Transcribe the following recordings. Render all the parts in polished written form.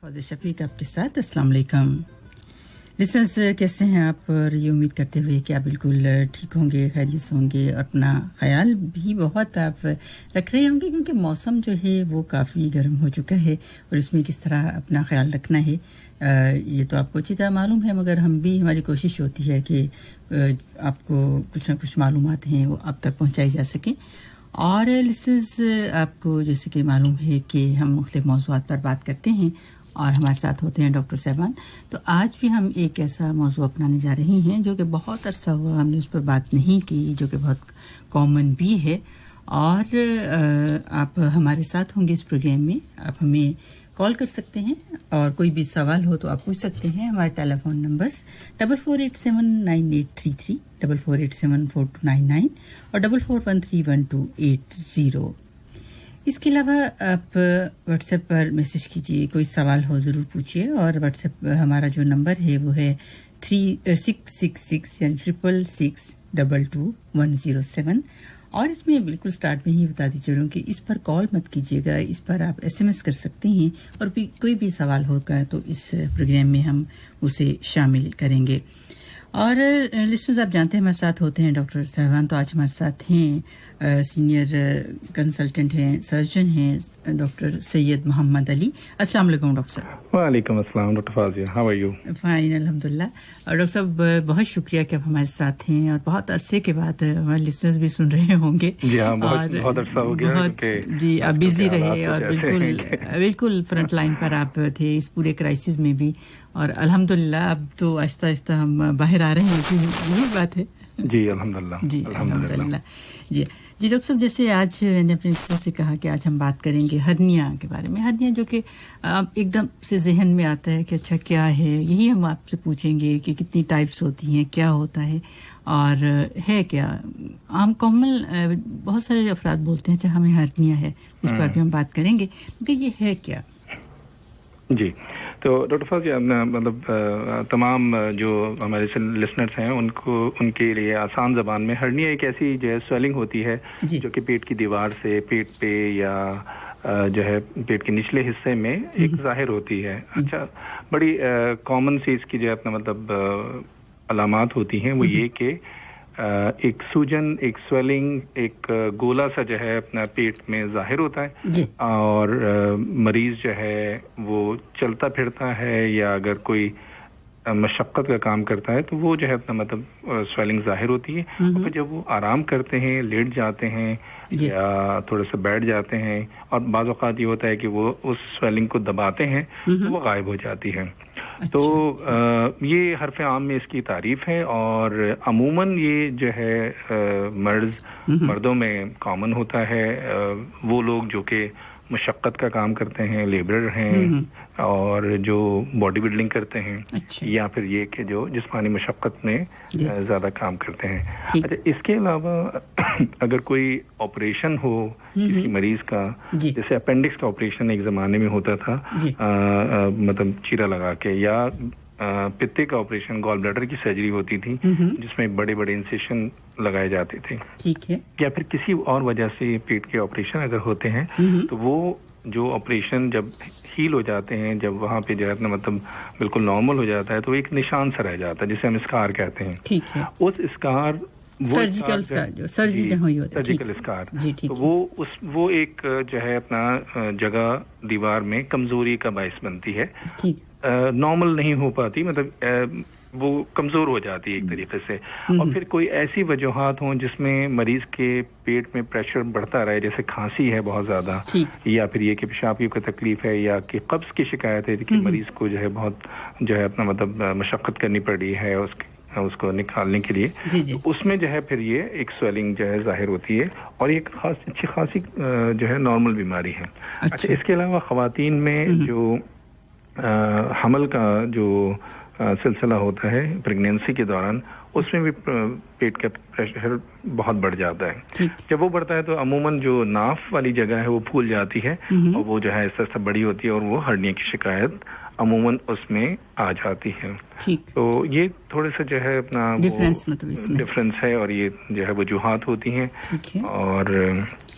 फौजी शफीक आपके साथ। अस्सलाम वालेकुम लिसनर्स, कैसे हैं आप? और ये उम्मीद करते हुए कि आप बिल्कुल ठीक होंगे, खैरियत होंगे और अपना ख्याल भी बहुत आप रख रहे होंगे, क्योंकि मौसम जो है वो काफ़ी गर्म हो चुका है और इसमें किस तरह अपना ख्याल रखना है ये तो आपको अच्छी तरह मालूम है, मगर हम भी, हमारी कोशिश होती है कि आपको कुछ ना कुछ मालूमात हैं वो आप तक पहुँचाई जा सकें। और लिसनर्स, आपको जैसे कि मालूम है कि हम मुख्तलिफ मौज़ूआत पर बात करते हैं और हमारे साथ होते हैं डॉक्टर साहबान। तो आज भी हम एक ऐसा मौजू अपनाने जा रही हैं जो कि बहुत अरसा हुआ हमने उस पर बात नहीं की, जो कि बहुत कॉमन भी है। और आप हमारे साथ होंगे इस प्रोग्राम में। आप हमें कॉल कर सकते हैं और कोई भी सवाल हो तो आप पूछ सकते हैं। हमारे टेलीफोन नंबर्स 44879833, 44874299 और 44131280। इसके अलावा आप व्हाट्सएप पर मैसेज कीजिए, कोई सवाल हो ज़रूर पूछिए। और व्हाट्सएप हमारा जो नंबर है वो है 3666 यानी 666222107। और इसमें बिल्कुल स्टार्ट में ही बता दीजिए कि इस पर कॉल मत कीजिएगा, इस पर आप एसएमएस कर सकते हैं और भी कोई भी सवाल होगा तो इस प्रोग्राम में हम उसे शामिल करेंगे। और लिस्टर्स, आप जानते हैं हमारे साथ होते हैं डॉक्टर साहबान। तो आज हमारे साथ हैं सीनियर कंसल्टेंट हैं, सर्जन हैं, डॉक्टर सैयद मोहम्मद अली। अस्सलाम वालेकुम डॉक्टर साहब। वालेकुम अस्सलाम doctor Fazia, how are you? Fine अल्हम्दुलिल्लाह। और डॉक्टर साहब, बहुत शुक्रिया कि आप हमारे साथ हैं और बहुत अरसे के बाद हमारे लिसनर्स भी सुन रहे होंगे। जी हाँ, बहुत अरसा हो गया। बहुत जी, आप बिजी रहे और बिल्कुल फ्रंट लाइन पर आप थे इस पूरे क्राइसिस में भी। और अल्हम्दुलिल्लाह अब तो आहिस्ता आहिस्ता हम बाहर आ रहे हैं, यही बात है। जी अल्हम्दुलिल्लाह। जी अल्हम्दुलिल्लाह। जी डॉक्टर साहब, जैसे आज मैंने अपने लिस्टर से कहा कि आज हम बात करेंगे हर्निया के बारे में। हर्निया जो कि एकदम से जहन में आता है कि अच्छा क्या है, यही हम आपसे पूछेंगे कि कितनी टाइप्स होती हैं, क्या होता है और है क्या। आम कॉमन बहुत सारे अफराद बोलते हैं अच्छा हमें हर्निया है, उस पर भी हम बात करेंगे कि ये है क्या। जी, तो डॉक्टर फाजिया, मतलब तमाम जो हमारे लिसनर्स हैं उनके लिए आसान ज़बान में हर्निया एक ऐसी जो है स्वेलिंग होती है जो कि पेट की दीवार से पेट पे या जो है पेट के निचले हिस्से में एक ज़ाहिर होती है। अच्छा, बड़ी कॉमन सी इसकी जो है अपना मतलब अलामात होती हैं, वो ये कि एक सूजन, एक स्वेलिंग, एक गोला सा जो है अपना पेट में जाहिर होता है और मरीज जो है वो चलता फिरता है या अगर कोई मशक्क़त का काम करता है तो वो जो है अपना मतलब स्वेलिंग जाहिर होती है। और फिर जब वो आराम करते हैं, लेट जाते हैं या थोड़ा सा बैठ जाते हैं और बाज़ औक़ात ये होता है कि वो उस स्वेलिंग को दबाते हैं तो वो गायब हो जाती है। तो ये हरफ आम में इसकी तारीफ है और अमूमन ये जो है मर्दों में कॉमन होता है। वो लोग जो कि मशक्क़त का काम करते हैं, लेबरर हैं और जो बॉडी बिल्डिंग करते हैं, या फिर ये कि जो जिस्मानी मशक्क़त में ज़्यादा काम करते हैं। अच्छा, इसके अलावा अगर कोई ऑपरेशन हो किसी मरीज का, जैसे अपेंडिक्स का ऑपरेशन एक ज़माने में होता था मतलब चीरा लगा के, या पित्ते का ऑपरेशन, गॉल ब्लैडर की सर्जरी होती थी जिसमें बड़े बड़े इंसेशन लगाए जाते थे, ठीक है, या फिर किसी और वजह से पेट के ऑपरेशन अगर होते हैं तो वो जो ऑपरेशन जब हील हो जाते हैं, जब वहाँ पे जो है अपना मतलब बिल्कुल नॉर्मल हो जाता है तो एक निशान सा रह जाता है जिसे हम स्कार कहते हैं। ठीक है, उस स्कार सर्जिकल स्कार, जो सर्जरी जहाँ हुई होती है, सर्जिकल स्कार, तो वो एक जो है अपना जगह दीवार में कमजोरी का बायस बनती है। नॉर्मल नहीं हो पाती, मतलब वो कमजोर हो जाती है एक तरीके से। और फिर कोई ऐसी वजूहात हों जिसमें मरीज के पेट में प्रेशर बढ़ता रहे, जैसे खांसी है बहुत ज्यादा, या फिर ये कि पेशाब की तकलीफ है, या कि कब्ज की शिकायत है कि मरीज को जो है बहुत जो है अपना मतलब मशक्कत करनी पड़ रही है उसको निकालने के लिए, तो उसमें जो है फिर ये एक स्वेलिंग जो है जाहिर होती है और एक अच्छी खासी जो है नॉर्मल बीमारी है। अच्छा, इसके अलावा खवातीन में जो हमल का जो सिलसिला होता है प्रेगनेंसी के दौरान, उसमें भी पेट का प्रेशर बहुत बढ़ जाता है। जब वो बढ़ता है तो अमूमन जो नाफ वाली जगह है वो फूल जाती है और वो जो है ऐसा बड़ी होती है और वो हर्निया की शिकायत عموماً اس میں آ جاتی ہے. تو یہ تھوڑے سے جو ہے اپنا ڈفرینس ہے اور یہ جو ہے وجوہات ہوتی ہیں اور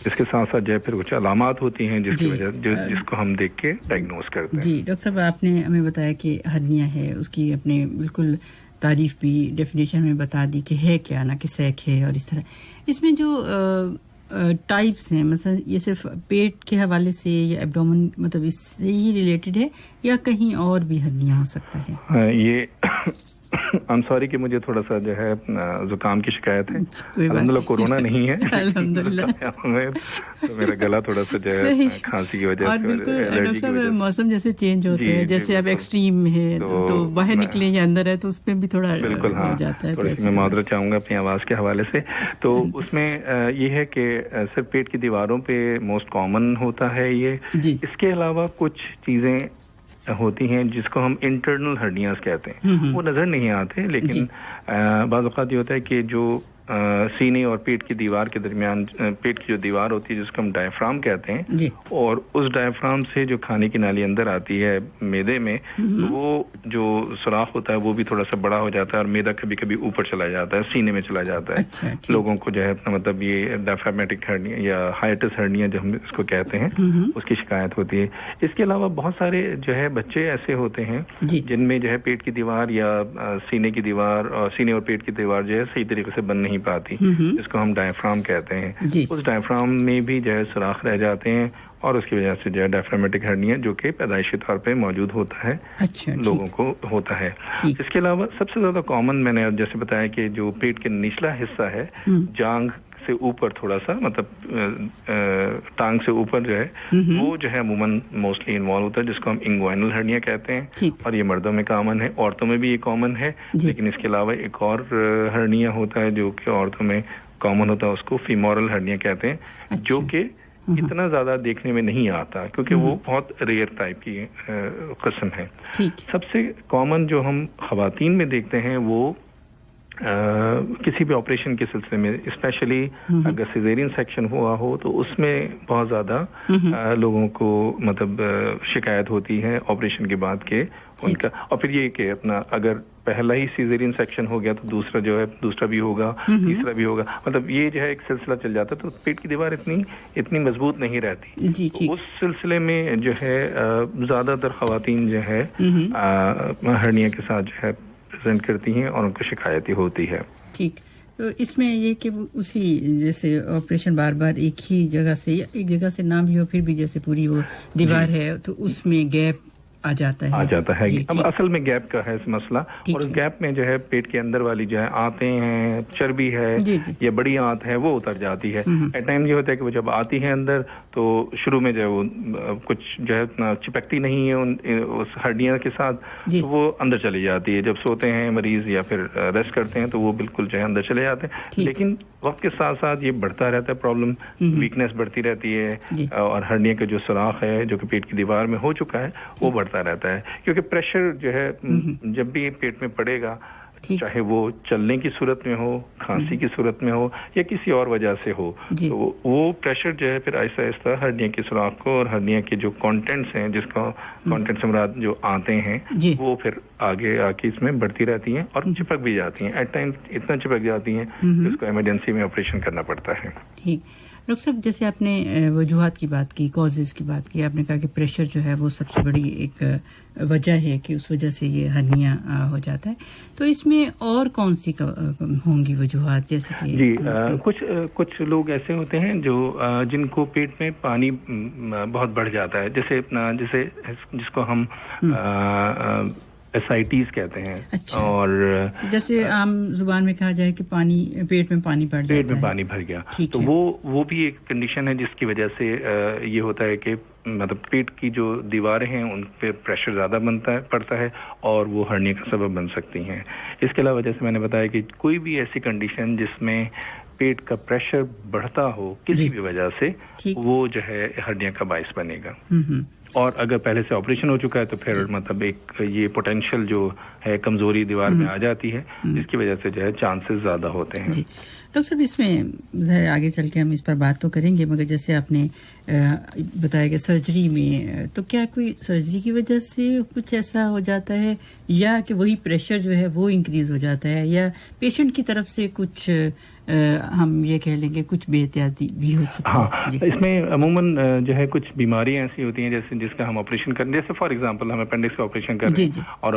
اس کے ساتھ ساتھ جو ہے پھر کچھ علامات ہوتی ہیں جس کی وجہ جس کو ہم دیکھ کے ڈائگنوز کرتے ہیں. جی ڈاکٹر صاحب آپ نے ہمیں بتایا کہ ہرنیا ہے, اس کی اپنے بالکل تعریف بھی ڈیفینیشن میں بتا دی کہ ہے کیا, نہ کہ سیک ہے. اور اس طرح اس میں جو ٹائپس ہیں مثلا یہ صرف پیٹ کے حوالے سے یا ایبڈومن مطلب اس سے ہی ریلیٹڈ ہے یا کہیں اور بھی ہرنیا ہو سکتا ہے؟ یہ I'm sorry کہ مجھے تھوڑا سا جو ہے زکام کی شکایت ہے. الحمدللہ کورونا نہیں ہے, الحمدللہ میرا گلا تھوڑا سا جو ہے کھانسی کی وجہ سے. اور بالکل ڈاکٹر صاحب موسم جیسے چینج ہوتے ہیں, جیسے اب ایکسٹریم ہے تو باہر نکلیں یا اندر ہے تو اس میں بھی تھوڑا ہو جاتا ہے. تھوڑی سی میں معذرت چاہوں گا اپنی آواز کے حوالے سے. تو اس میں یہ ہے کہ صرف پیٹ کی دیواروں پہ موسٹ کامن ہوتا ہے یہ. اس کے علاوہ کچھ چیزیں ہوتی ہیں جس کو ہم انٹرنل ہرنیاز کہتے ہیں, وہ نظر نہیں آتے لیکن بعض اوقات یہ ہوتا ہے کہ جو سینے اور پیٹ کی دیوار کے درمیان پیٹ کی جو دیوار ہوتی ہے جس کو ہم ڈائفرام کہتے ہیں, اور اس ڈائفرام سے جو کھانے کی نالی اندر آتی ہے معدے میں, وہ جو سوراخ ہوتا ہے وہ بھی تھوڑا سا بڑا ہو جاتا ہے اور معدہ کبھی کبھی اوپر چلا جاتا ہے, سینے میں چلا جاتا ہے. لوگوں کو جو ہے اپنا مطلب یہ ڈائفرامیٹک ہرنیا یا ہائٹس ہرنیا جو ہم اس کو کہتے ہیں اس کی شکایت ہوتی ہے. اس کے علاوہ بہت سارے جو ہے بچے ایسے ہوتے ہیں جن میں جو ہے پیٹ کی دیوار یا سینے کی دیوار اور سینے اور پیٹ کی دیوار جو ہے صحیح طریقے سے بند نہیں پاتی, جس کو ہم ڈائفرام کہتے ہیں. اس ڈائفرام میں بھی جو ہے سوراخ رہ جاتے ہیں اور اس کی وجہ سے جو ہے ڈائفرامیٹک ہرنیا جو کہ پیدائشی طور پہ موجود ہوتا ہے لوگوں کو ہوتا ہے. اس کے علاوہ سب سے زیادہ کامن میں نے جیسے بتایا کہ جو پیٹ کے نچلا حصہ ہے جانگ سے اوپر تھوڑا سا مطلب ٹانگ سے اوپر جو ہے وہ جو ہے عموماً موسٹلی انوالو ہوتا ہے جس کو ہم انگوائنل ہرنیا کہتے ہیں, اور یہ مردوں میں کامن ہے, عورتوں میں بھی یہ کامن ہے. لیکن اس کے علاوہ ایک اور ہرنیا ہوتا ہے جو کہ عورتوں میں کامن ہوتا ہے, اس کو فیمورل ہرنیا کہتے ہیں, جو کہ اتنا زیادہ دیکھنے میں نہیں آتا کیونکہ وہ بہت ریئر ٹائپ کی قسم ہے. سب سے کامن جو ہم خواتین میں دیکھتے ہیں وہ کسی بھی آپریشن کے سلسلے میں, اسپیشلی اگر سیزیرین سیکشن ہوا ہو تو اس میں بہت زیادہ لوگوں کو مطلب شکایت ہوتی ہے آپریشن کے بعد کے ان کا. اور پھر یہ کہ اپنا اگر پہلا ہی سیزیرین سیکشن ہو گیا تو دوسرا جو ہے دوسرا بھی ہوگا, تیسرا بھی ہوگا, مطلب یہ جو ہے ایک سلسلہ چل جاتا ہے. تو پیٹ کی دیوار اتنی مضبوط نہیں رہتی. اس سلسلے میں جو ہے زیادہ تر خواتین جو ہے ہرنیا کے ساتھ جو ہے پریزنٹ کرتی ہیں اور ان کو شکایت ہوتی ہے. ٹھیک, تو اس میں یہ کہ اسی جیسے آپریشن بار بار ایک ہی جگہ سے یا ایک جگہ سے نہ بھی ہو پھر بھی جیسے پوری وہ دیوار ہے تو اس میں گیپ آ جاتا ہے. اب اصل میں گیپ کا ہے اس مسئلہ, اور اس گیپ میں جو ہے پیٹ کے اندر والی جو ہے آنتیں ہیں, چربی ہے یا بڑی آنت ہے وہ اتر جاتی ہے. ایٹ ٹائم یہ ہوتا ہے کہ وہ جب آتی ہے اندر تو شروع میں جو ہے وہ کچھ جو ہے اتنا چپکتی نہیں ہے اس ہڈیاں کے ساتھ, تو وہ اندر چلی جاتی ہے. جب سوتے ہیں مریض یا پھر ریسٹ کرتے ہیں تو وہ بالکل جو ہے اندر چلے جاتے ہیں. لیکن وقت کے ساتھ ساتھ یہ بڑھتا رہتا ہے پرابلم, ویکنیس بڑھتی رہتی ہے اور ہرنیا کا جو سوراخ ہے جو کہ پیٹ کی دیوار میں ہو چکا ہے وہ بڑھتا رہتا ہے, کیونکہ پریشر جو ہے جب بھی پیٹ میں پڑے گا, چاہے وہ چلنے کی صورت میں ہو, کھانسی کی صورت میں ہو یا کسی اور وجہ سے ہو, تو وہ پریشر جو ہے پھر آہستہ آہستہ ہرنیا کے سوراخ کو اور ہرنیا کے جو کانٹینٹس ہیں, جس کا کانٹینٹس مراد جو آتے ہیں, وہ پھر آگے آ کے اس میں بڑھتی رہتی ہیں اور چپک بھی جاتی ہیں. ایٹ ٹائم اتنا چپک جاتی ہیں کہ اس کو ایمرجنسی میں آپریشن کرنا پڑتا ہے. ٹھیک ڈاکٹر صاحب, جیسے آپ نے وجوہات کی بات کی, کازز کی بات کی, آپ نے کہا کہ پریشر جو ہے وہ سب سے بڑی ایک وجہ ہے کہ اس وجہ سے یہ ہرنیا ہو جاتا ہے. تو اس میں اور کون سی ہوں گی وجوہات؟ جیسے کہ جی کچھ لوگ ایسے ہوتے ہیں جو جن کو پیٹ میں پانی بہت بڑھ جاتا ہے, جیسے جس کو ہم SITs کہتے ہیں. اور جیسے عام زبان میں کہا جائے کہ پیٹ میں پانی بڑھ جاتا ہے, پیٹ میں پانی بھر گیا, تو وہ بھی ایک کنڈیشن ہے جس کی وجہ سے یہ ہوتا ہے کہ مطلب پیٹ کی جو دیواریں ہیں ان پہ پریشر زیادہ پڑتا ہے اور وہ ہرنیا کا سبب بن سکتی ہیں. اس کے علاوہ جیسے میں نے بتایا کہ کوئی بھی ایسی کنڈیشن جس میں پیٹ کا پریشر بڑھتا ہو کسی بھی وجہ سے, وہ جو ہے ہرنیا کا باعث بنے گا. اور اگر پہلے سے آپریشن ہو چکا ہے تو پھر مطلب ایک یہ پوٹینشیل جو ہے کمزوری دیوار میں آ جاتی ہے, جس کی وجہ سے جو ہے چانسز زیادہ ہوتے ہیں. ڈاکٹر صاحب اس میں آگے چل کے ہم اس پر بات تو کریں گے، مگر جیسے آپ نے بتایا کہ سرجری میں تو کیا کوئی سرجری کی وجہ سے کچھ ایسا ہو جاتا ہے یا کہ وہی پریشر جو ہے وہ انکریز ہو جاتا ہے یا پیشنٹ کی طرف سے کچھ ہم یہ کہہ لیں گے کچھ بے احتیاطی بھی ہو سکتی ہے؟ ہاں اس میں عموماً جو ہے کچھ بیماریاں ایسی ہوتی ہیں جیسے جس کا ہم آپریشن کریں، جیسے فار ایگزامپل ہم اپینڈکس کا آپریشن کر رہے ہیں اور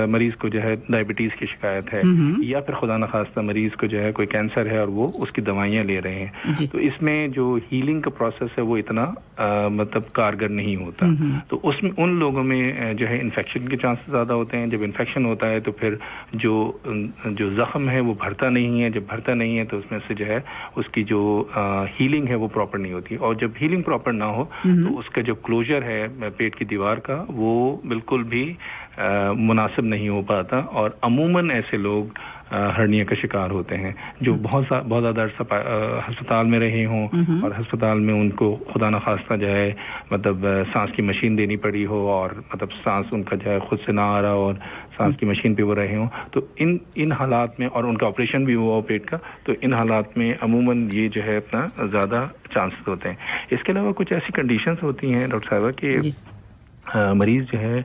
مریض کو جو ہے ڈائبٹیز کی شکایت ہے یا پھر خدا نخواستہ مریض کو جو ہے کوئی کینسر ہے اور وہ اس کی دوائیاں لے رہے ہیں، تو اس میں جو ہیلنگ کا پروسیس ہے وہ اتنا مطلب کارگر نہیں ہوتا، تو اس میں ان لوگوں میں جو ہے انفیکشن کے چانسز زیادہ ہوتے ہیں۔ جب انفیکشن ہوتا ہے تو پھر جو زخم ہے وہ بھرتا نہیں ہے، جب بھرتا نہیں ہے تو اس میں سے جو ہے اس کی جو ہیلنگ ہے وہ پراپر نہیں ہوتی، اور جب ہیلنگ پراپر نہ ہو تو اس کا جو کلوجر ہے پیٹ کی دیوار کا وہ بالکل بھی مناسب نہیں ہو پاتا، اور عموماً ایسے لوگ ہرنیا کا شکار ہوتے ہیں جو بہت زیادہ عرصہ ہسپتال میں رہے ہوں اور ہسپتال میں ان کو خدا نخواستہ جو ہے مطلب سانس کی مشین دینی پڑی ہو اور مطلب سانس ان کا جو ہے خود سے نہ آ رہا ہو اور سانس کی مشین پہ وہ رہے ہوں، تو ان حالات میں، اور ان کا آپریشن بھی ہوا ہو پیٹ کا، تو ان حالات میں عموماً یہ جو ہے اپنا زیادہ چانسز ہوتے ہیں۔ اس کے علاوہ کچھ ایسی کنڈیشنز ہوتی ہیں ڈاکٹر صاحبہ کہ مریض جو ہے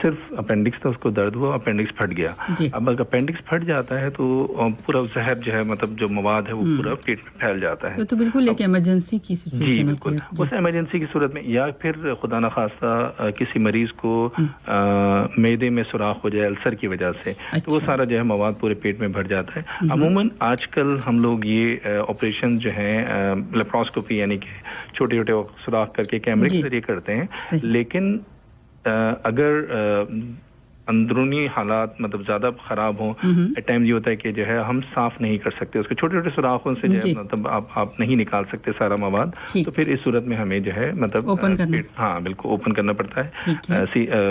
صرف اپینڈکس تھا، اس کو درد ہوا، اپینڈکس پھٹ گیا، اب اگر اپینڈکس پھٹ جاتا ہے تو پورا زہر جو ہے مطلب جو مواد ہے وہ پورا پیٹ میں پھیل جاتا ہے، تو بالکل ایک ایمرجنسی کی سچویشن جی بالکل اس ایمرجنسی کی صورت میں، یا پھر خدا نخواستہ کسی مریض کو معدے میں سوراخ ہو جائے السر کی وجہ سے، تو وہ سارا جو ہے مواد پورے پیٹ میں بھر جاتا ہے۔ عموماً آج کل ہم لوگ یہ آپریشن جو ہیں لیپروسکوپی یعنی کہ چھوٹے چھوٹے سوراخ کر کے کیمرے کے ذریعے کرتے ہیں، لیکن اگر اندرونی حالات مطلب زیادہ خراب ہوں، ایٹ ٹائم یہ ہوتا ہے کہ جو ہے ہم صاف نہیں کر سکتے اس کے چھوٹے چھوٹے سوراخوں سے، جو ہے مطلب آپ نہیں نکال سکتے سارا مواد، تو پھر اس صورت میں ہمیں جو ہے مطلب ہاں بالکل اوپن کرنا پڑتا ہے،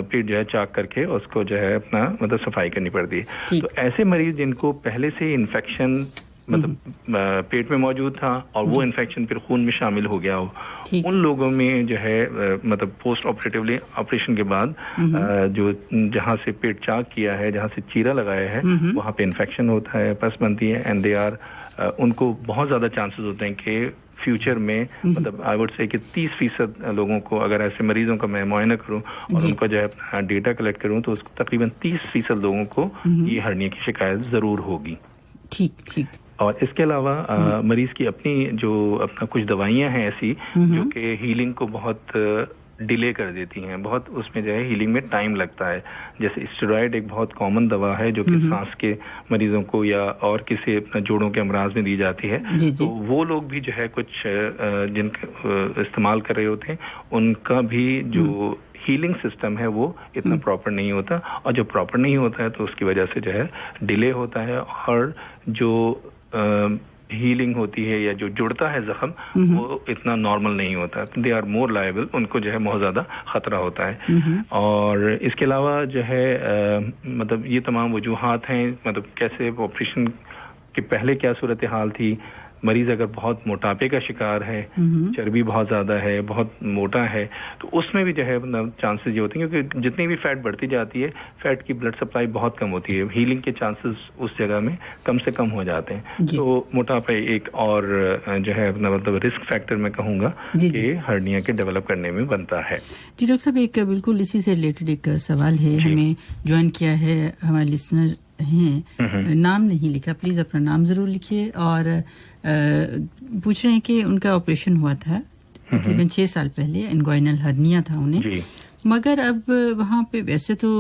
پیٹ جو ہے چاک کر کے اس کو جو ہے اپنا مطلب صفائی کرنی پڑتی ہے۔ تو ایسے مریض جن کو پہلے سے انفیکشن مطلب پیٹ میں موجود تھا اور وہ انفیکشن پھر خون میں شامل ہو گیا ہو، ان لوگوں میں جو ہے مطلب پوسٹ آپریٹیولی آپریشن کے بعد جو جہاں سے پیٹ چاک کیا ہے، جہاں سے چیرا لگایا ہے، وہاں پہ انفیکشن ہوتا ہے، پس بنتی ہے، اینڈ دے آر ان کو بہت زیادہ چانسز ہوتے ہیں کہ فیوچر میں مطلب آئی وڈ سے کہ 30% لوگوں کو، اگر ایسے مریضوں کا میں معائنہ کروں اور ان کا جو ہے اپنا ڈیٹا کلیکٹ کروں تو تقریباً 30% لوگوں کو یہ ہرنیا کی شکایت ضرور ہوگی۔ ٹھیک۔ اور اس کے علاوہ مریض کی اپنی جو اپنا کچھ دوائیاں ہیں ایسی جو کہ ہیلنگ کو بہت ڈیلے کر دیتی ہیں، بہت اس میں جو ہے ہیلنگ میں ٹائم لگتا ہے، جیسے اسٹیرائڈ ایک بہت کامن دوا ہے جو کہ سانس کے مریضوں کو یا اور کسی اپنا جوڑوں کے امراض میں دی جاتی ہے، تو وہ لوگ بھی جو ہے کچھ جن استعمال کر رہے ہوتے ہیں ان کا بھی جو ہیلنگ سسٹم ہے وہ اتنا پراپر نہیں ہوتا، اور جو پراپر نہیں ہوتا ہے تو اس کی وجہ سے جو ہے ڈیلے ہوتا ہے، اور جو ہیلنگ ہوتی ہے یا جو جڑتا ہے زخم وہ اتنا نارمل نہیں ہوتا، دے آر مور لائبل، ان کو جو ہے بہت زیادہ خطرہ ہوتا ہے۔ اور اس کے علاوہ جو ہے مطلب یہ تمام وجوہات ہیں، مطلب کیسے آپریشن کے پہلے کیا صورتحال تھی، مریض اگر بہت موٹاپے کا شکار ہے، چربی بہت زیادہ ہے، بہت موٹا ہے، تو اس میں بھی جو ہے چانسز یہ ہوتے ہیں کیونکہ جتنی بھی فیٹ بڑھتی جاتی ہے فیٹ کی بلڈ سپلائی بہت کم ہوتی ہے، ہیلنگ کے چانسز اس جگہ میں کم سے کم ہو جاتے ہیں، تو موٹاپا ایک اور جو ہے اپنا مطلب رسک فیکٹر میں کہوں گا کہ ہرنیا کے ڈیولپ کرنے میں بنتا ہے۔ جی ڈاکٹر صاحب، ایک بالکل اسی سے ریلیٹڈ ایک سوال ہے، ہمیں جوائن کیا ہے ہمارے لسنر ہیں، نام نہیں لکھا، پلیز اپنا نام ضرور لکھیے، اور پوچھ رہے ہیں کہ ان کا آپریشن ہوا تھا تقریباً 6 سال پہلے، انگوائنل ہرنیا تھا انہیں، مگر اب وہاں پہ ویسے تو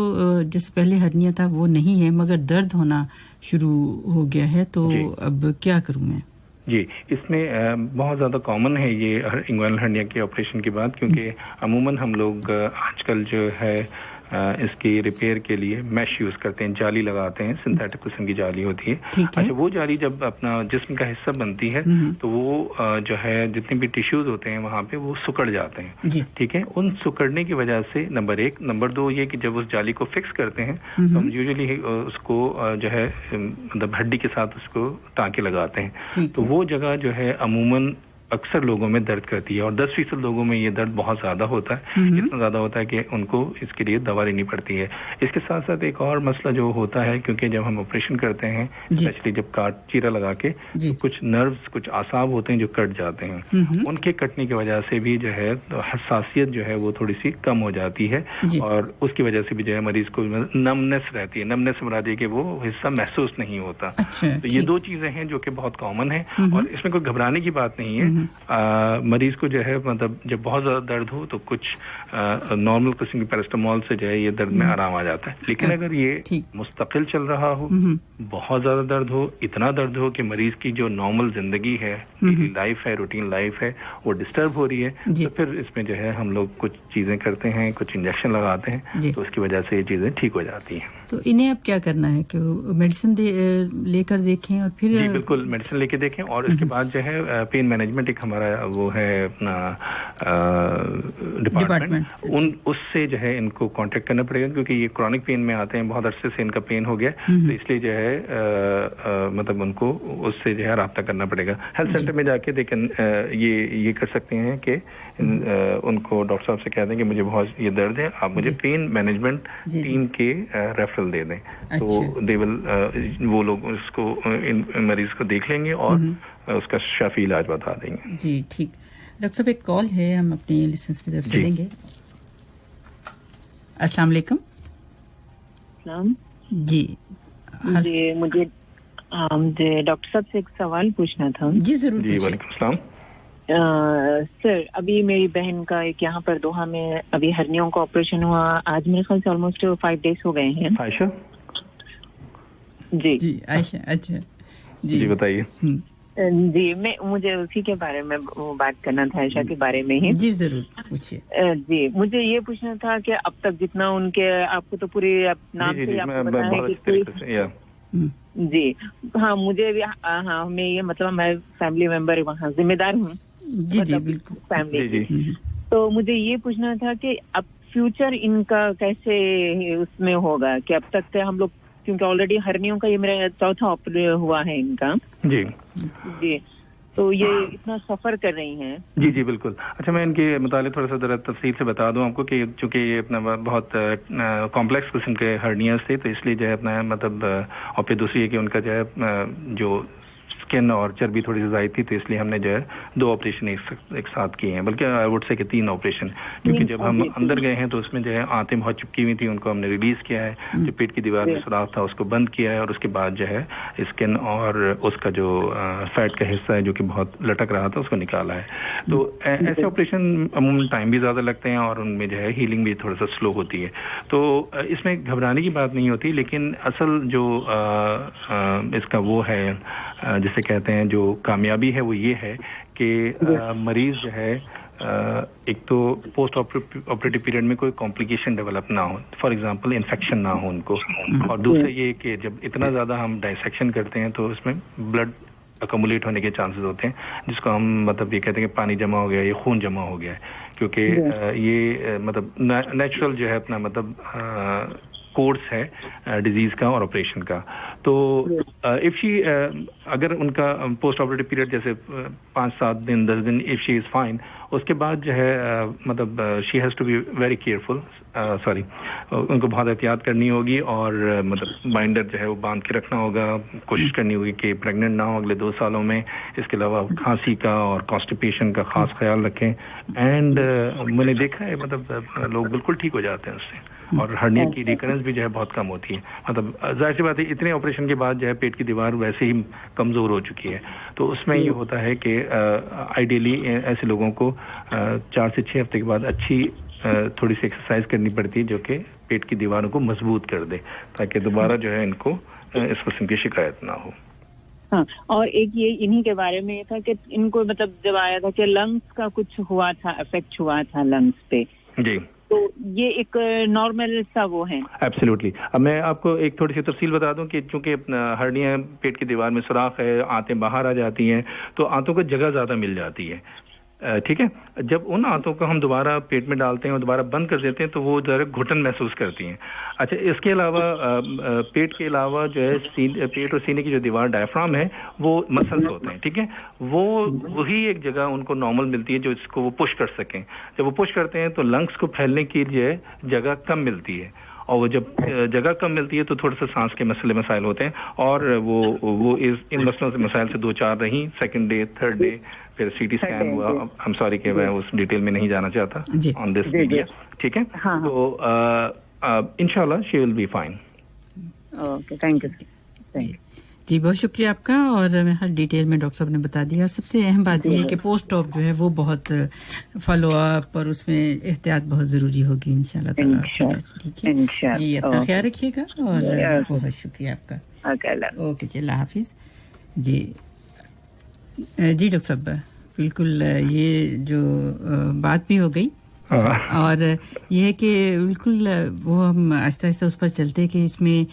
جیسے پہلے ہرنیا تھا وہ نہیں ہے، مگر درد ہونا شروع ہو گیا ہے، تو اب کیا کروں میں؟ جی، اس میں بہت زیادہ کامن ہے یہ انگوائنل ہرنیا کے آپریشن کے بعد، کیونکہ عموماً ہم لوگ آج کل جو ہے اس کی ریپیئر کے لیے میش یوز کرتے ہیں، جالی لگاتے ہیں، سنتھیٹک قسم کی جالی ہوتی ہے۔ اچھا، وہ جالی جب اپنا جسم کا حصہ بنتی ہے تو وہ جو ہے جتنے بھی ٹیشوز ہوتے ہیں وہاں پہ وہ سکڑ جاتے ہیں، ٹھیک ہے، ان سکڑنے کی وجہ سے نمبر 1، نمبر 2 یہ کہ جب اس جالی کو فکس کرتے ہیں تو ہم یوزلی اس کو جو ہے مطلب ہڈی کے ساتھ اس کو ٹانکے لگاتے ہیں، تو وہ جگہ جو ہے عموماً अक्सर लोगों में दर्द करती है और 10% लोगों में ये दर्द बहुत ज़्यादा होता है, इतना ज़्यादा होता है कि उनको इसके लिए दवा लेनी पड़ती है। इसके साथ साथ एक और मसला जो होता है, क्योंकि जब हम ऑपरेशन करते हैं, स्पेशली जब चीरा लगा के, तो कुछ नर्व्स, कुछ आसाब होते हैं जो कट जाते हैं, उनके कटने की वजह से भी जो है हसासियत जो है वो थोड़ी सी कम हो जाती है और उसकी वजह से भी जो है मरीज को नमनेस रहती है। नमनेस मरा दी कि वो हिस्सा महसूस नहीं होता। तो ये दो चीज़ें हैं जो कि बहुत कॉमन है और इसमें कोई घबराने की बात नहीं है। मरीज को जो है मतलब जब बहुत ज़्यादा दर्द हो तो कुछ नॉर्मल किस्म की पैरास्टामोल से जो है ये दर्द में आराम आ जाता है। लेकिन अगर ये मुस्तकिल चल रहा हो, बहुत ज़्यादा दर्द हो, इतना दर्द हो कि मरीज की जो नॉर्मल जिंदगी है, लाइफ है, रूटीन लाइफ है, वो डिस्टर्ब हो रही है, तो फिर इसमें जो है हम लोग कुछ चीज़ें करते हैं, कुछ इंजेक्शन लगाते हैं, तो उसकी वजह से ये चीज़ें ठीक हो जाती हैं। तो इन्हें अब क्या करना है कि मेडिसिन लेकर देखें और फिर? जी बिल्कुल, मेडिसिन लेके देखें और उसके बाद जो है पेन मैनेजमेंट एक हमारा वो है अपना डिपार्टमेंट, उससे जो है इनको कांटेक्ट करना पड़ेगा, क्योंकि ये क्रॉनिक पेन में आते हैं, बहुत अरसे से इनका पेन हो गया, तो इसलिए जो है मतलब उनको उससे जो है राब्ता करना पड़ेगा। हेल्थ सेंटर में जाके देखें, ये कर सकते हैं कि उनको डॉक्टर साहब से कह दें कि मुझे बहुत ये दर्द है, आप मुझे पेन मैनेजमेंट टीम के रेफरल दे दें, तो दे विल वो लोग उसको मरीज को देख लेंगे और उसका शाफी इलाज बता देंगे। जी ठीक। डॉक्टर साहब एक कॉल है, हम अपने लिसनर्स की तरफ से लेंगे। अस्सलाम वालेकुम। जी जी, मुझे डॉक्टर साहब से एक सवाल पूछना था। जी जरूर। जी वालेकुम सलाम। सर, अभी मेरी बहन का एक यहाँ पर दोहा में अभी हर्नियों का ऑपरेशन हुआ, आज मेरे ख्याल से ऑलमोस्ट 5 डेज हो गए हैं। आयशा? जी आयशा, अच्छा जी बताइए। जी, मुझे उसी के बारे में बात करना था, आयशा के बारे में ही। जी जरूर पूछिए। जी, मुझे ये पूछना था कि अब तक जितना उनके, आपको तो पूरी नाम से आपको पता है कि जी हाँ, मुझे भी हाँ, मैं ये मतलब मैं फैमिली मेंबर वहाँ जिम्मेदार हूँ। जी बिल्कुल फैमिली। तो मुझे ये पूछना था कि अब फ्यूचर इनका कैसे उसमें होगा, कि अब तक हम लोग, क्योंकि ऑलरेडी हर्नियों का ये मेरा चौथा ऑपरेशन हुआ है इनका। जी तो ये इतना सफर कर रही हैं। जी बिल्कुल। अच्छा, मैं इनके मुतालिक थोड़ा सा जरा तफसील से बता दूं आपको कि चूंकि ये अपना बहुत कॉम्प्लेक्स किस्म के हर्नियास थे, तो इसलिए जो है अपना मतलब और फिर दूसरी है कि उनका जो है जो स्किन और चर्बी थोड़ी सी ज़ायद थी, तो इसलिए हमने जो है 2 ऑपरेशन एक साथ किए हैं, बल्कि आई वुड से कि 3 ऑपरेशन, क्योंकि जब हम अंदर गए हैं तो उसमें जो है आंतें बहुत चिपकी हुई थी, उनको हमने रिलीज किया है, जो पेट की दीवार में सुराख था उसको बंद किया है और उसके बाद जो है स्किन और उसका जो फैट का हिस्सा है जो कि बहुत लटक रहा था उसको निकाला है। तो ऐसे ऑपरेशन अमूमन टाइम भी ज़्यादा लगते हैं और उनमें जो है हीलिंग भी थोड़ा सा स्लो होती है, तो इसमें घबराने की बात नहीं होती। लेकिन असल जो इसका वो है जिसे कहते हैं जो कामयाबी है, वो ये है कि मरीज जो है एक तो पोस्ट ऑपरेटिव पीरियड में कोई कॉम्प्लिकेशन डेवलप ना हो, फॉर एग्जांपल इन्फेक्शन ना हो उनको, और दूसरा ये कि जब इतना ज़्यादा हम डाइसेक्शन करते हैं तो उसमें ब्लड अकोमुलेट होने के चांसेस होते हैं, जिसको हम मतलब ये कहते हैं कि पानी जमा हो गया, ये खून जमा हो गया है, क्योंकि ये मतलब नेचुरल जो है अपना मतलब कोर्स है डिजीज का और ऑपरेशन का। तो इफ शी अगर उनका पोस्ट ऑपरेटिव पीरियड जैसे 5-7 दिन 10 दिन इफ शी इज फाइन, उसके बाद जो है मतलब she has to be very careful, उनको बहुत एहतियात करनी होगी और मतलब बाइंडर जो है वो बांध के रखना होगा, कोशिश करनी होगी कि प्रेग्नेंट ना हो अगले 2 सालों में। इसके अलावा खांसी का और कॉन्स्टिपेशन का खास ख्याल रखें। एंड मैंने देखा है मतलब लोग बिल्कुल ठीक हो जाते हैं उससे, और हर्निया की रिकरेंस भी जो है बहुत कम होती है। मतलब जाहिर सी बात है इतने ऑपरेशन के बाद जो है पेट की दीवार वैसे ही कमज़ोर हो चुकी है, तो उसमें ये होता है कि आइडियली ऐसे लोगों को 4 से 6 हफ्ते के बाद अच्छी थोड़ी सी एक्सरसाइज करनी पड़ती है जो कि पेट की दीवारों को मजबूत कर दे, ताकि दोबारा जो है इनको इस किस्म की शिकायत ना हो। हाँ, और एक ये इन्हीं के बारे में था कि इनको मतलब जब आया था कि लंग्स का कुछ हुआ था, इफेक्ट हुआ था लंग्स पे। जी, तो ये एक नॉर्मल सा वो है। एब्सोल्युटली। अब मैं आपको एक थोड़ी सी तफसील बता दूं कि चूंकि हर्निया पेट की दीवार में सुराख है, आंतें बाहर आ जाती हैं, तो आंतों को जगह ज़्यादा मिल जाती है। ठीक है, जब उन आंतों को हम दोबारा पेट में डालते हैं और दोबारा बंद कर देते हैं तो वो ज़रा घुटन महसूस करती हैं। अच्छा, इसके अलावा पेट के अलावा जो है पेट और सीने की जो दीवार डायफ्राम है वो मसल्स होते हैं, ठीक है, वो वही एक जगह उनको नॉर्मल मिलती है जो इसको वो पुश कर सकें। जब वो पुश करते हैं तो लंग्स को फैलने की जो है जगह कम मिलती है, और वो जब जगह कम मिलती है तो थोड़ा सा सांस के मसाइल होते हैं, और वो इन मसलों से मसाइल से 2-4 रही, सेकंड डे थर्ड डे फिर सीटी स्कैन हुआ। आई एम सॉरी कि मैं उस डिटेल में नहीं जाना चाहता ऑन दिस मीडिया, ठीक है। तो इंशाल्लाह she will be fine. Okay, thank you जी, बहुत शुक्रिया आपका। और हर डिटेल में डॉक्टर साहब ने बता दिया। और सबसे अहम बात यह है कि पोस्ट ऑप जो है वो बहुत फॉलो अप और उसमें एहतियात बहुत जरूरी होगी इंशाल्लाह ताला। ठीक है जी, अपना ख्याल रखिएगा और बहुत शुक्रिया आपका। ओके जी, अल्लाह हाफिज। जी जी डॉक्टर साहब, बिल्कुल ये जो बात भी हो गई और ये है कि बिल्कुल वो हम आहिस्ता आहिस्ता उस पर चलते कि इसमें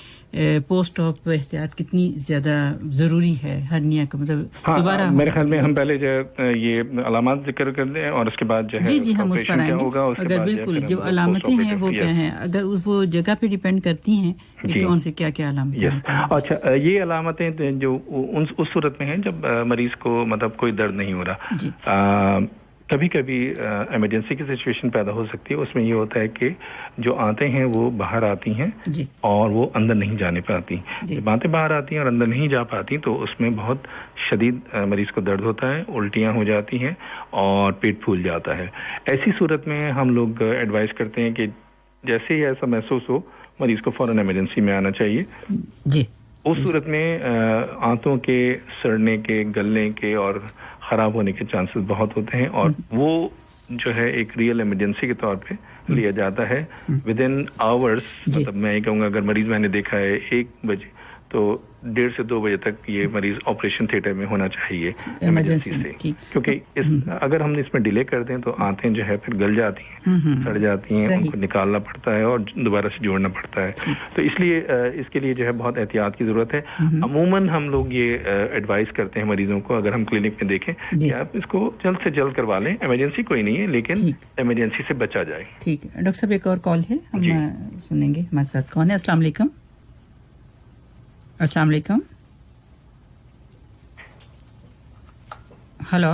पोस्ट ऑप एहतियात कितनी ज्यादा जरूरी है हर्निया का, मतलब दोबारा मेरे ख्याल में हम पहले जो ये अलामत जिक्र कर दें और उसके बाद जो है जी हम उस पर आएंगे। अगर बिल्कुल जो अलामतें हैं वो क्या हैं, अगर वो जगह पे डिपेंड करती हैं कि कौन से क्या क्या अलामतें हैं। अच्छा, ये अलामतें जो उस सूरत में हैं जब मरीज को मतलब कोई दर्द नहीं हो रहा। कभी कभी इमरजेंसी की सिचुएशन पैदा हो सकती है, उसमें ये होता है कि जो आंतें हैं वो बाहर आती हैं और वो अंदर नहीं जाने पाती। जब आंतें बाहर आती हैं और अंदर नहीं जा पाती तो उसमें बहुत शदीद मरीज को दर्द होता है, उल्टियां हो जाती हैं और पेट फूल जाता है। ऐसी सूरत में हम लोग एडवाइस करते हैं कि जैसे ही ऐसा महसूस हो मरीज को फौरन इमरजेंसी में आना चाहिए जी। उस सूरत में आंतों के सड़ने के, गलने के और खराब होने के चांसेस बहुत होते हैं, और वो जो है एक रियल इमरजेंसी के तौर पे लिया जाता है विद इन आवर्स। मतलब मैं ये कहूँगा अगर मरीज मैंने देखा है 1 बजे तो 1:30 से 2 बजे तक ये मरीज ऑपरेशन थिएटर में होना चाहिए इमरजेंसी से, क्योंकि अगर हम इसमें डिले कर दें तो आंतें जो है फिर गल जाती हैं, सड़ जाती हैं, उनको निकालना पड़ता है और दोबारा से जोड़ना पड़ता है। तो इसलिए इसके लिए जो है बहुत एहतियात की जरूरत है। अमूमन हम लोग ये एडवाइस करते हैं मरीजों को, अगर हम क्लिनिक में देखें कि आप इसको जल्द से जल्द करवा लें, इमरजेंसी कोई नहीं है लेकिन इमरजेंसी से बचा जाए। ठीक है डॉक्टर साहब, एक और कॉल है, हम सुनेंगे। हमारे साथ कौन है? अस्सलाम वालेकुम। अस्सलाम वालेकुम। हेलो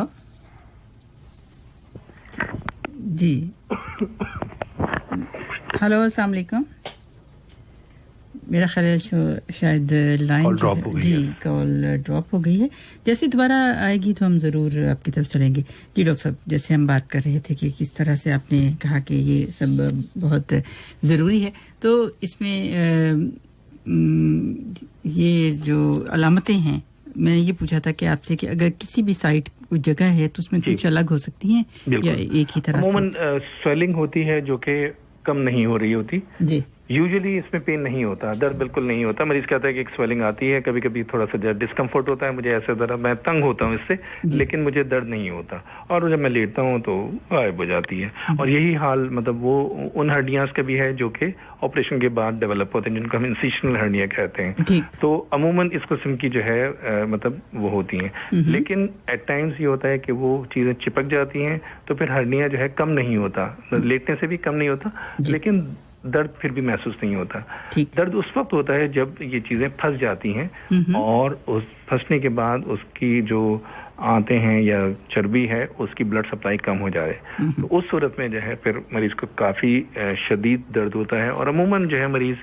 जी, हेलो अस्सलाम वालेकुम। मेरा ख्याल है शायद लाइन जी कॉल ड्रॉप हो गई है। जैसे दोबारा आएगी तो हम ज़रूर आपकी तरफ चलेंगे। जी डॉक्टर साहब, जैसे हम बात कर रहे थे कि किस तरह से आपने कहा कि ये सब बहुत ज़रूरी है, तो इसमें ये जो अलामतें हैं, मैंने ये पूछा था कि आपसे कि अगर किसी भी साइट कोई जगह है तो उसमें कुछ अलग हो सकती हैं या एक ही तरह से? अमूमन स्वेलिंग होती है जो कि कम नहीं हो रही होती जी। यूजुअली इसमें पेन नहीं होता, दर्द बिल्कुल नहीं होता। मरीज कहता है कि एक स्वेलिंग आती है, कभी कभी थोड़ा सा डिस्कम्फर्ट होता है, मुझे ऐसा जरा मैं तंग होता हूँ इससे, लेकिन मुझे दर्द नहीं होता, और जब मैं लेटता हूँ तो गायब हो जाती है। और यही हाल मतलब वो उन हर्नियाज का भी है जो कि ऑपरेशन के बाद डेवलप होते हैं, जिनको हम इंसिशनल हर्निया कहते हैं। तो अमूमन इस किस्म की जो है मतलब वो होती हैं, लेकिन एट टाइम्स ये होता है कि वो चीजें चिपक जाती हैं तो फिर हर्निया जो है कम नहीं होता, लेटने से भी कम नहीं होता, लेकिन दर्द फिर भी महसूस नहीं होता। दर्द उस वक्त होता है जब ये चीजें फंस जाती हैं और उस फंसने के बाद उसकी जो आंतें हैं या चर्बी है उसकी ब्लड सप्लाई कम हो जाए, तो उस सूरत में जो है फिर मरीज को काफी शदीद दर्द होता है, और अमूमन जो है मरीज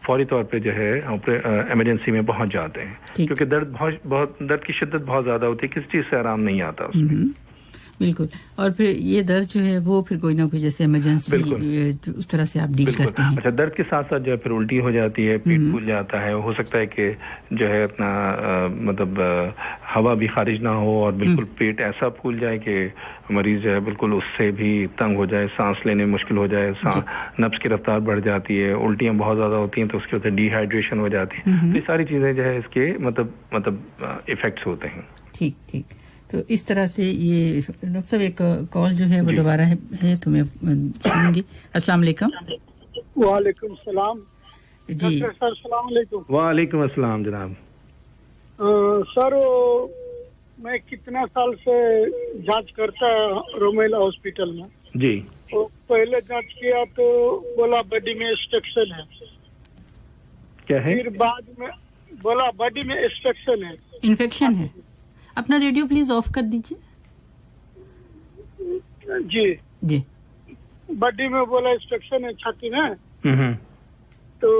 फौरी तौर पे जो है इमरजेंसी में पहुंच जाते हैं, क्योंकि दर्द की शिद्दत बहुत ज्यादा होती है, किसी चीज से आराम नहीं आता उसमें। बिल्कुल। और फिर ये दर्द जो है वो फिर कोई ना कोई जैसे इमरजेंसी उस तरह से आप डील करते हैं। अच्छा, दर्द के साथ साथ जो है फिर उल्टी हो जाती है, पेट फूल जाता है, हो सकता है कि जो है अपना मतलब हवा भी खारिज ना हो और बिल्कुल पेट ऐसा फूल जाए कि मरीज जो है बिल्कुल उससे भी तंग हो जाए, सांस लेने में मुश्किल हो जाए, नब्ज की रफ्तार बढ़ जाती है, उल्टियां बहुत ज्यादा होती हैं तो उसकी वजह से डिहाइड्रेशन हो जाती है। तो ये सारी चीजें जो है इसके मतलब इफेक्ट्स होते हैं। ठीक ठीक। तो इस तरह से ये डॉक्टर साहब एक कॉल जो है वो दोबारा है तो मैं सुनूंगी। अस्सलाम वालेकुम। वालेकुम सलाम जी सर। अस्सलाम वालेकुम। वालेकुम अस्सलाम जनाब। सर मैं कितना साल से जांच करता रोमेला हॉस्पिटल में जी। तो पहले जांच किया तो बोला बॉडी में इंस्ट्रक्शन है। क्या है? फिर बाद में बोला बॉडी में इंस्ट्रक्शन है, इन्फेक्शन है। अपना रेडियो प्लीज ऑफ कर दीजिए। जी जी। बॉडी में बोला इंस्ट्रक्शन है छाती में। तो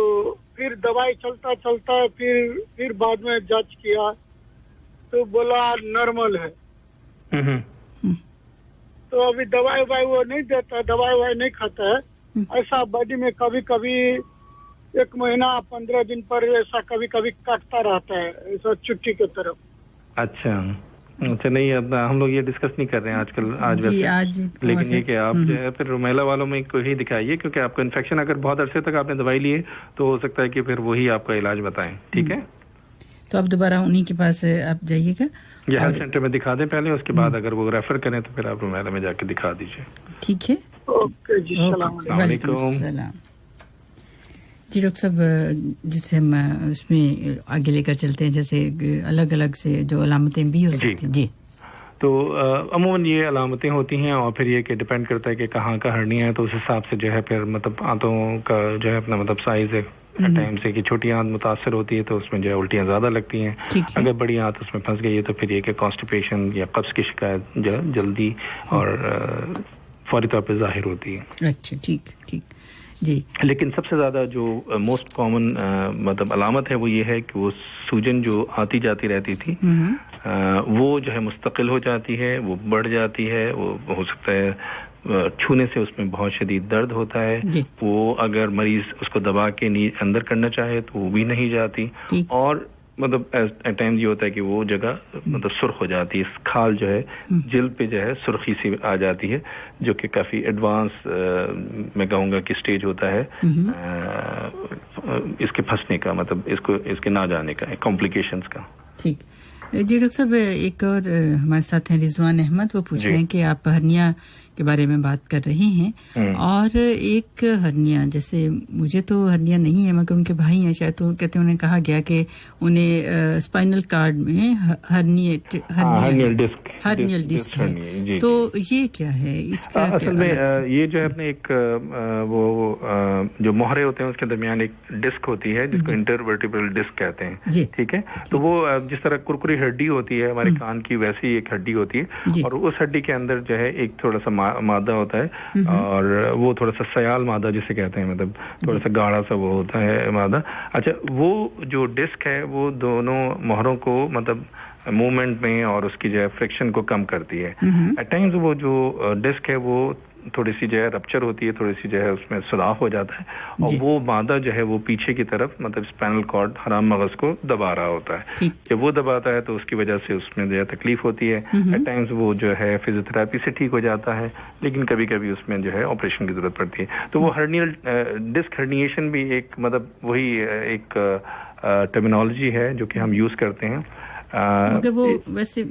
फिर दवाई चलता चलता फिर बाद में जांच किया तो बोला नॉर्मल है। तो अभी दवाई वो नहीं देता, दवाई नहीं खाता है। ऐसा बॉडी में कभी कभी 1 महीना 15 दिन पर ऐसा कभी कभी काटता रहता है, ऐसा चुट्टी की तरफ। अच्छा, नहीं, अब हम लोग ये डिस्कस नहीं कर रहे हैं आजकल आज वैसे, लेकिन ये कि आप जो है फिर रोमेला वालों में को ही दिखाइए, क्योंकि आपको इन्फेक्शन अगर बहुत अरसे तक आपने दवाई ली है तो हो सकता है कि फिर वही आपका इलाज बताएं। ठीक है, तो आप दोबारा उन्हीं के पास आप जाइएगा या हेल्थ सेंटर में दिखा दें पहले, उसके बाद अगर वो रेफर करें तो फिर आप रोमेला में जाके दिखा दीजिए। ठीक है, ओके जी, वालेकुम सलाम। जी डॉक्टर साहब, जिससे हम उसमें आगे लेकर चलते हैं, जैसे अलग अलग से जो अलामतें भी हो सकती हैं। जी, तो अमूमन ये अलामतें होती हैं और फिर ये कि डिपेंड करता है कि कहाँ का हर्निया है, तो उस हिसाब से जो है फिर मतलब आंतों का जो है अपना मतलब साइज है टाइम से कि छोटी आंत मुतासर होती है तो उसमें जो है उल्टियाँ ज़्यादा लगती हैं। अगर बड़ी आंत उसमें फंस गई है तो फिर ये कि कॉन्स्टिपेशन या कब्ज़ की शिकायत जो है जल्दी और फौरी तौर पर ज़ाहिर होती है। अच्छा, ठीक ठीक जी। लेकिन सबसे ज़्यादा जो मोस्ट कॉमन मतलब अलामत है वो ये है कि वो सूजन जो आती जाती रहती थी वो जो है मुस्तकिल हो जाती है, वो बढ़ जाती है, वो हो सकता है छूने से उसमें बहुत शदीद दर्द होता है। वो अगर मरीज उसको दबा के अंदर करना चाहे तो वो भी नहीं जाती, और मतलब एट टाइम्स ये होता है कि वो जगह मतलब सुर्ख हो जाती है, खाल जो है जिल्द पे जो है सुर्खी सी आ जाती है, जो कि काफ़ी एडवांस मैं कहूँगा कि स्टेज होता है इसके फंसने का, मतलब इसके ना जाने का, कॉम्प्लिकेशंस का। ठीक जी। डॉक्टर साहब, एक और हमारे साथ हैं रिजवान अहमद, वो पूछ रहे हैं कि आप हर्निया के बारे में बात कर रहे हैं, और एक हर्निया, जैसे मुझे तो हर्निया नहीं है मगर उनके भाई हैं शायद, तो कहते हैं उन्हें कहा गया कि उन्हें स्पाइनल कार्ड में हर्नियल डिस्क है, तो ये क्या है? इसका असल में ये जो है अपने एक वो जो मोहरे होते हैं उसके दरमियान एक डिस्क होती है जिसको इंटरवर्टिब्रल डिस्क कहते हैं। ठीक है, तो वो जिस तरह कुरकुरी हड्डी होती है हमारे कान की, वैसी एक हड्डी होती है, और उस हड्डी के अंदर जो है एक थोड़ा सा मादा होता है, और वो थोड़ा सा सयाल मादा जिसे कहते हैं, मतलब थोड़ा सा गाढ़ा सा वो होता है मादा। अच्छा, वो जो डिस्क है वो दोनों मोहरों को मतलब मूवमेंट में और उसकी जो है फ्रिक्शन को कम करती है। एट टाइम्स वो जो डिस्क है वो थोड़ी सी जो है रप्चर होती है, थोड़ी सी जो है उसमें सुराख हो जाता है, और वो मादा जो है वो पीछे की तरफ मतलब स्पाइनल कॉर्ड हराम मगज को दबा रहा होता है। जब वो दबाता है तो उसकी वजह से उसमें जो है तकलीफ होती है। एट टाइम्स वो जो है फिजियोथेरेपी से ठीक हो जाता है, लेकिन कभी कभी उसमें जो है ऑपरेशन की जरूरत पड़ती है। तो वो हर्नियल डिस्क हर्निएशन भी एक मतलब वही एक टर्मिनोलॉजी है जो कि हम यूज करते हैं, मगर वो वैसे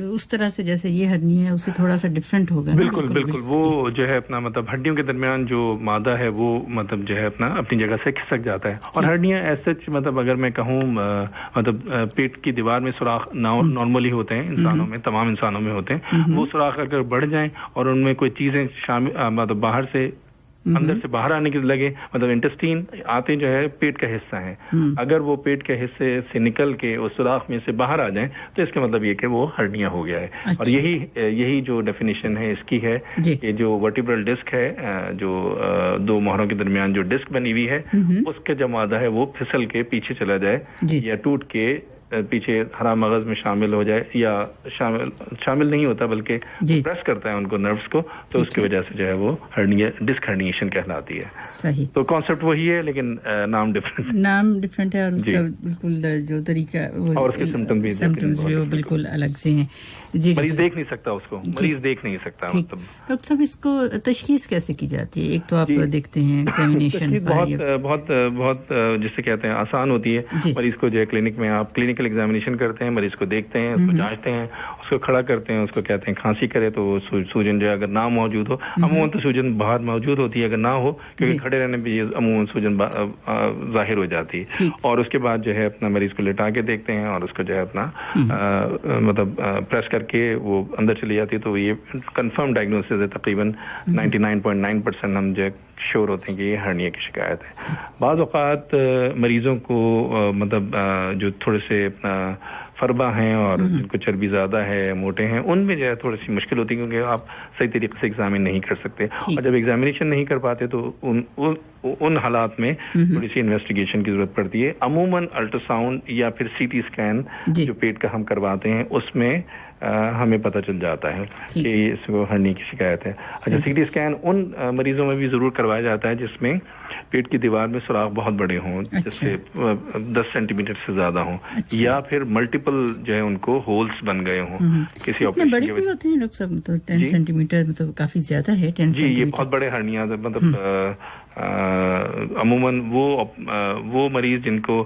उस तरह से जैसे ये हड्डी है उससे थोड़ा सा डिफरेंट होगा। बिल्कुल बिल्कुल, वो जो है अपना मतलब हड्डियों के दरमियान जो मादा है वो मतलब जो है अपनी जगह से खिसक जाता है, और हड्डियां ऐसे मतलब अगर मैं कहूँ मतलब पेट की दीवार में सुराख नॉर्मली होते हैं इंसानों में, तमाम इंसानों में होते हैं, वो सुराख अगर बढ़ जाएं और उनमें कोई चीजें शामिल मतलब बाहर से अंदर से बाहर आने की लगे, मतलब इंटेस्टीन आते जो है पेट का हिस्सा है, अगर वो पेट के हिस्से से निकल के उस सुराख में से बाहर आ जाएं तो इसका मतलब ये कि वो हर्निया हो गया है। अच्छा। और यही जो डेफिनेशन है इसकी है कि जो वर्टिब्रल डिस्क है, जो दो मोहरों के दरमियान जो डिस्क बनी हुई है, उसका जो मादा है वो फिसल के पीछे चला जाए या टूट के पीछे हरा मगज में शामिल हो जाए, या शामिल नहीं होता बल्कि प्रेस करता है उनको नर्व्स को, तो उसकी वजह से जो है वो डिस्क हर्निएशन कहलाती है। सही, तो कॉन्सेप्ट वही है लेकिन नाम डिफरेंट है, और उसका बिल्कुल जो तरीका और उसके सिम्टम्स भी बिल्कुल अलग से हैं। मरीज देख नहीं सकता उसको, मरीज देख नहीं सकता। मतलब डॉक्टर साहब, इसको तशखीस कैसे की जाती है? एक तो आप देखते हैं एग्जामिनेशन बहुत जिसे कहते हैं आसान होती है, मरीज को जो है क्लिनिक में आप क्लिनिक क्लिनिकल एग्जामिनेशन करते हैं, मरीज को देखते हैं, उसको जांचते हैं, उसको खड़ा करते हैं, उसको कहते हैं खांसी करे तो सूजन जो है अगर ना मौजूद हो, अमूमन तो सूजन बाहर मौजूद होती है, अगर ना हो क्योंकि खड़े रहने पे ये अमूमन सूजन जाहिर हो जाती है। और उसके बाद जो है अपना मरीज को लेटा के देखते हैं और उसको जो है अपना मतलब प्रेस करके वो अंदर चली जाती है, तो ये कंफर्म डायग्नोसिस है। तकरीबन 99.9% हम जो श्योर होते हैं कि ये हर्निया की शिकायत है। बाज़ औक़ात मरीजों को मतलब जो थोड़े से फरबा हैं और जिनको चर्बी ज़्यादा है, मोटे हैं, उनमें जो है थोड़ी सी मुश्किल होती है क्योंकि आप सही तरीके से एग्जामिन नहीं कर सकते, और जब एग्जामिनेशन नहीं कर पाते तो उन हालात में थोड़ी सी इन्वेस्टिगेशन की ज़रूरत पड़ती है। अमूमन अल्ट्रासाउंड या फिर सीटी स्कैन जो पेट का हम करवाते हैं उसमें हमें पता चल जाता है कि इसको हर्निया की शिकायत है। अच्छा, सीटी स्कैन उन मरीजों में भी ज़रूर करवाया जाता है जिसमें पेट की दीवार में सुराख बहुत बड़े हों, जैसे 10 सेंटीमीटर से ज़्यादा हों, या फिर मल्टीपल जो है उनको होल्स बन गए हों किसी ऑपरेशन बड़े भी होते हैं डॉक्टर साहब, मतलब 10 सेंटीमीटर मतलब काफ़ी ज़्यादा है। 10 जी, ये बहुत बड़े हर्निया मतलब अमूमन वो मरीज जिनको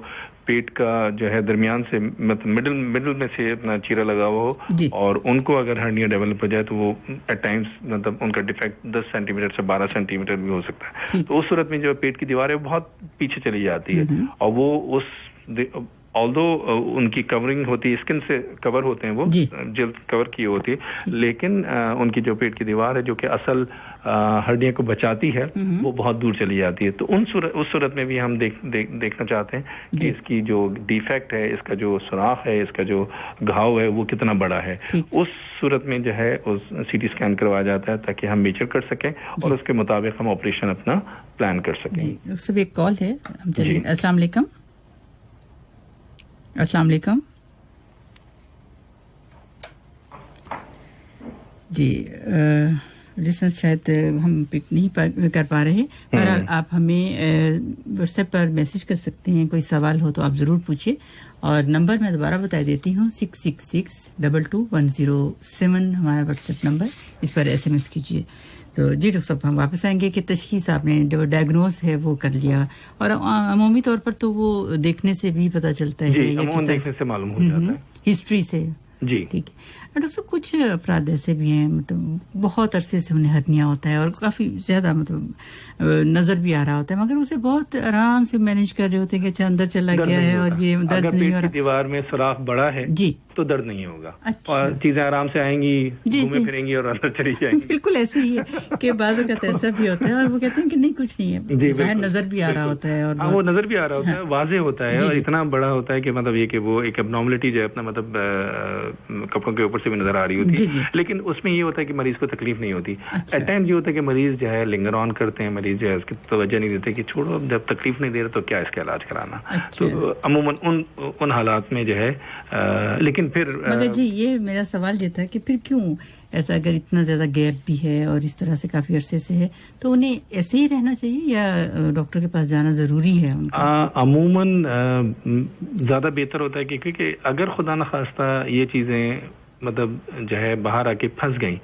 पेट का जो है दरमियान से मतलब मिडिल में से अपना चीरा लगा हुआ हो और उनको अगर हर्निया डेवलप हो जाए तो वो एट टाइम्स मतलब उनका डिफेक्ट 10 सेंटीमीटर से 12 सेंटीमीटर भी हो सकता है। तो उस सूरत में जो पेट की दीवार है वो बहुत पीछे चली जाती है और वो उस ऑल्दो उनकी कवरिंग होती है, स्किन से कवर होते हैं, वो जल्द कवर की होती है, लेकिन उनकी जो पेट की दीवार है जो कि असल हड्डियों को बचाती है वो बहुत दूर चली जाती है। तो उस सूरत में भी हम देखना चाहते हैं कि इसकी जो डिफेक्ट है, इसका जो सुराख है, इसका जो घाव है वो कितना बड़ा है। उस सूरत में जो है उस सीटी स्कैन करवाया जाता है ताकि हम मेजर कर सकें और उसके मुताबिक हम ऑपरेशन अपना प्लान कर सकें। सब एक कॉल है, हम चलेंगे। अस्सलाम वालेकुम। अस्सलाम वालेकुम जी, डिस्टेंस शायद हम पिक नहीं कर पा रहे, पर आप हमें व्हाट्सएप पर मैसेज कर सकते हैं। कोई सवाल हो तो आप ज़रूर पूछिए, और नंबर मैं दोबारा बता देती हूँ 666-22-107 हमारा व्हाट्सएप नंबर, इस पर SMS कीजिए। तो जी डॉक्टर साहब, हम वापस आएंगे कि तशखीस आपने जो डायग्नोज है वो कर लिया, और अमूमी तौर पर तो वो देखने से भी पता चलता है या किस देखने से मालूम हो जाता है, हिस्ट्री से। जी ठीक है डॉक्टर साहब, कुछ अपराध ऐसे भी हैं मतलब बहुत अरसे से उन्हें हर्निया होता है और काफी ज्यादा मतलब नजर भी आ रहा होता है, मगर उसे बहुत आराम से मैनेज कर रहे होते हैं कि अच्छा अंदर चला गया है और ये दर्द नहीं हो रहा। दीवार में सुराख बड़ा है जी तो दर्द नहीं होगा। अच्छा। और चीजें आराम से आएंगी, घूमे फिरेंगी और अंदर चली जाएंगी। बिल्कुल ऐसे ही है कि बाज़ वक़्त ऐसा भी होता है और वो कहते हैं कि नहीं कुछ नहीं है, ज़ाहिर नजर भी आ रहा होता है, और वो नजर भी आ रहा होता है, वाज़ेह होता है और इतना बड़ा होता है कि मतलब ये कि वो एक एब्नॉर्मलिटी जो है अपना मतलब कपड़ों के ऊपर से भी नजर आ रही होती है, लेकिन उसमें ये होता है कि मरीज को तकलीफ नहीं होती। एट टाइम ये होता है कि मरीज जो है लिंगर ऑन करते हैं, मरीज जो है उसकी तवज्जो नहीं देते कि छोड़ो, जब तकलीफ नहीं दे रहे तो क्या इसका इलाज कराना। तो अमूमन उन हालात में जो है लेकिन फिर मगर जी ये मेरा सवाल ये था कि फिर क्यों ऐसा, अगर इतना ज्यादा गैप भी है और इस तरह से काफी अरसे से है, तो उन्हें ऐसे ही रहना चाहिए या डॉक्टर के पास जाना जरूरी है उनका? अमूमन ज्यादा बेहतर होता है क्योंकि अगर खुदा न खास्ता ये चीजें मतलब जो है बाहर आके फंस गई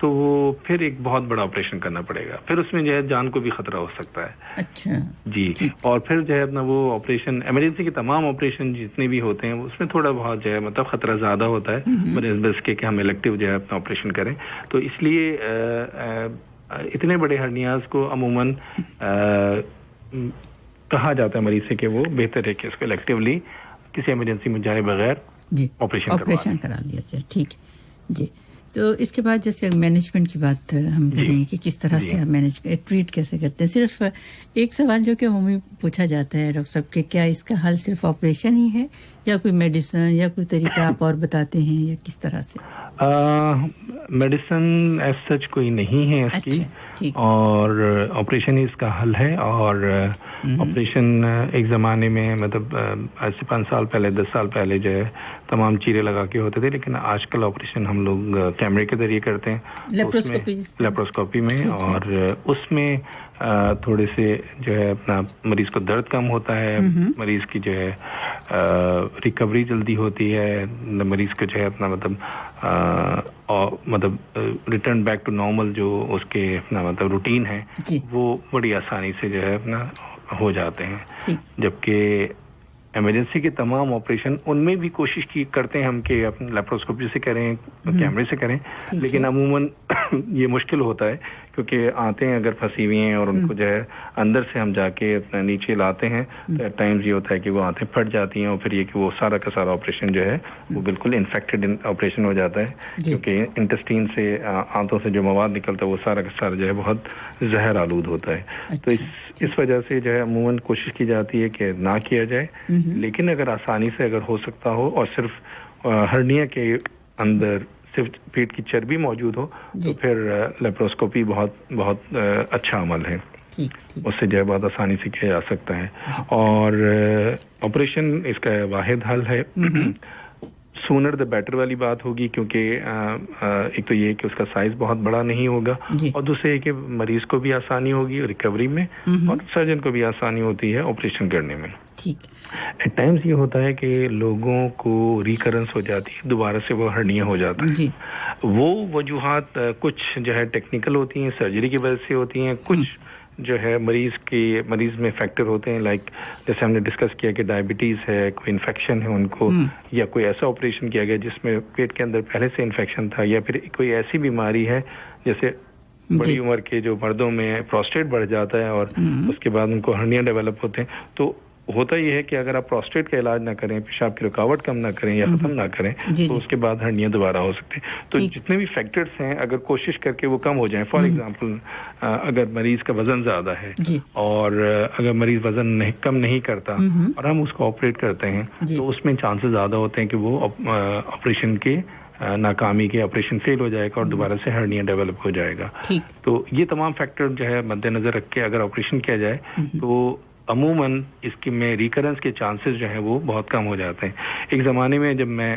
तो वो फिर एक बहुत बड़ा ऑपरेशन करना पड़ेगा, फिर उसमें जो है जान को भी खतरा हो सकता है। अच्छा जी, और फिर जो है अपना वो ऑपरेशन, इमरजेंसी के तमाम ऑपरेशन जितने भी होते हैं उसमें थोड़ा बहुत जो है मतलब खतरा ज्यादा होता है बस के हम इलेक्टिव जो है अपना ऑपरेशन करें। तो इसलिए इतने बड़े हर्नियाज को अमूमन कहा जाता है मरीज से कि वो बेहतर है कि उसको इलेक्टिवली किसी इमरजेंसी में जाए बगैर ऑपरेशन करा लिया जाए। ठीक जी, तो इसके बाद जैसे मैनेजमेंट की बात हम करेंगे कि किस तरह से हम ट्रीट कैसे करते हैं। सिर्फ एक सवाल जो कि हमें पूछा जाता है डॉक्टर साहब के, क्या इसका हल सिर्फ ऑपरेशन ही है या कोई मेडिसिन या कोई तरीका आप और बताते हैं या किस तरह से? मेडिसिन एज सच कोई नहीं है इसकी। अच्छा, और ऑपरेशन ही इसका हल है। और ऑपरेशन एक ज़माने में मतलब आज से 5 साल पहले 10 साल पहले जो है तमाम चीरे लगा के होते थे, लेकिन आजकल ऑपरेशन हम लोग कैमरे के जरिए करते हैं, लेप्रोस्कोपी में, और उसमें थोड़े से जो है अपना मरीज को दर्द कम होता है, मरीज की जो है रिकवरी जल्दी होती है, मरीज को जो है अपना मतलब रिटर्न बैक टू नॉर्मल जो उसके अपना मतलब रूटीन है वो बड़ी आसानी से जो है अपना हो जाते हैं। जबकि ایمرجنسی کے تمام آپریشن ان میں بھی کوشش کی کرتے ہیں ہم کہ اپنے لیپروسکوپی سے کریں, کیمرے سے کریں, لیکن عموماً یہ مشکل ہوتا ہے کیونکہ آتے ہیں اگر پھنسی ہوئی ہیں اور ان کو جو ہے اندر سے ہم جا کے اپنا نیچے لاتے ہیں تو ایٹ ٹائمز یہ ہوتا ہے کہ وہ آنتیں پھٹ جاتی ہیں اور پھر یہ کہ وہ سارا کا سارا آپریشن جو ہے وہ بالکل انفیکٹڈ آپریشن ہو جاتا ہے کیونکہ انٹسٹین سے آنتوں سے جو مواد نکلتا ہے وہ سارا کا سارا جو ہے بہت زہر آلود ہوتا ہے. تو اس وجہ سے جو ہے عموماً کوشش کی جاتی ہے کہ نہ کیا جائے, لیکن اگر آسانی سے اگر ہو سکتا ہو اور صرف ہرنیا کے اندر صرف پیٹ کی چربی موجود ہو تو پھر لیپروسکوپی بہت بہت اچھا عمل ہے, اس سے جو ہے بہت آسانی سے کیا جا سکتا ہے. اور آپریشن اس کا واحد حل ہے, سونر دا بیٹر والی بات ہوگی کیونکہ ایک تو یہ کہ اس کا سائز بہت بڑا نہیں ہوگا اور دوسرے یہ کہ مریض کو بھی آسانی ہوگی ریکوری میں اور سرجن کو بھی آسانی ہوتی ہے آپریشن کرنے میں. ایٹ ٹائمز یہ ہوتا ہے کہ لوگوں کو ریکرنس ہو جاتی ہے, دوبارہ سے وہ ہرنیا ہو جاتا ہے. وہ وجوہات کچھ جو ہے ٹیکنیکل ہوتی ہیں, سرجری کی وجہ سے ہوتی ہیں, کچھ جو ہے مریض میں فیکٹر ہوتے ہیں, لائک جیسے ہم نے ڈسکس کیا کہ ڈائبٹیز ہے, کوئی انفیکشن ہے ان کو, یا کوئی ایسا آپریشن کیا گیا جس میں پیٹ کے اندر پہلے سے انفیکشن تھا, یا پھر کوئی ایسی بیماری ہے جیسے بڑی عمر کے جو مردوں میں پروسٹیٹ بڑھ جاتا ہے اور اس کے بعد ان کو ہرنیا ڈیولپ ہوتے ہیں. تو ہوتا یہ ہے کہ اگر آپ پروسٹیٹ کا علاج نہ کریں, پیشاب کی رکاوٹ کم نہ کریں یا ختم نہ کریں تو اس کے بعد ہرنیا دوبارہ ہو سکتے ہیں. تو جتنے بھی فیکٹرز ہیں اگر کوشش کر کے وہ کم ہو جائیں, فار ایگزامپل اگر مریض کا وزن زیادہ ہے اور اگر مریض وزن کم نہیں کرتا اور ہم اس کو آپریٹ کرتے ہیں تو اس میں چانسز زیادہ ہوتے ہیں کہ وہ آپریشن کے ناکامی کے آپریشن فیل ہو جائے گا اور دوبارہ سے ہرنیا ڈیولپ ہو جائے گا. تو یہ تمام فیکٹر جو ہے مد نظر رکھ کے اگر آپریشن کیا جائے تو عموماً اس کی میں ریکرنس کے چانسز جو ہیں وہ بہت کم ہو جاتے ہیں. ایک زمانے میں جب میں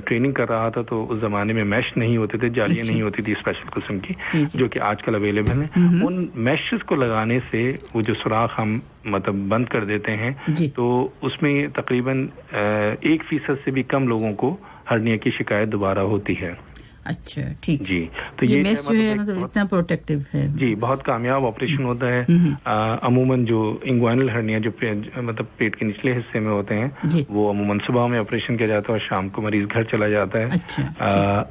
ٹریننگ کر رہا تھا تو اس زمانے میں میش نہیں ہوتے تھے, جالیاں نہیں ہوتی تھی اسپیشل قسم کی جو کہ آج کل اویلیبل ہیں. ان میشز کو لگانے سے وہ جو سوراخ ہم مطلب بند کر دیتے ہیں تو اس میں تقریباً 1% سے بھی کم لوگوں کو ہرنیا کی شکایت دوبارہ ہوتی ہے. اچھا ٹھیک جی. تو یہ میش جو ہے مطلب اتنا پروٹیکٹیو ہے جی, بہت کامیاب آپریشن ہوتا ہے. عموماً جو انگوائنل ہرنیا جو مطلب پیٹ کے نچلے حصے میں ہوتے ہیں وہ عموماً صبح میں آپریشن کیا جاتا ہے اور شام کو مریض گھر چلا جاتا ہے.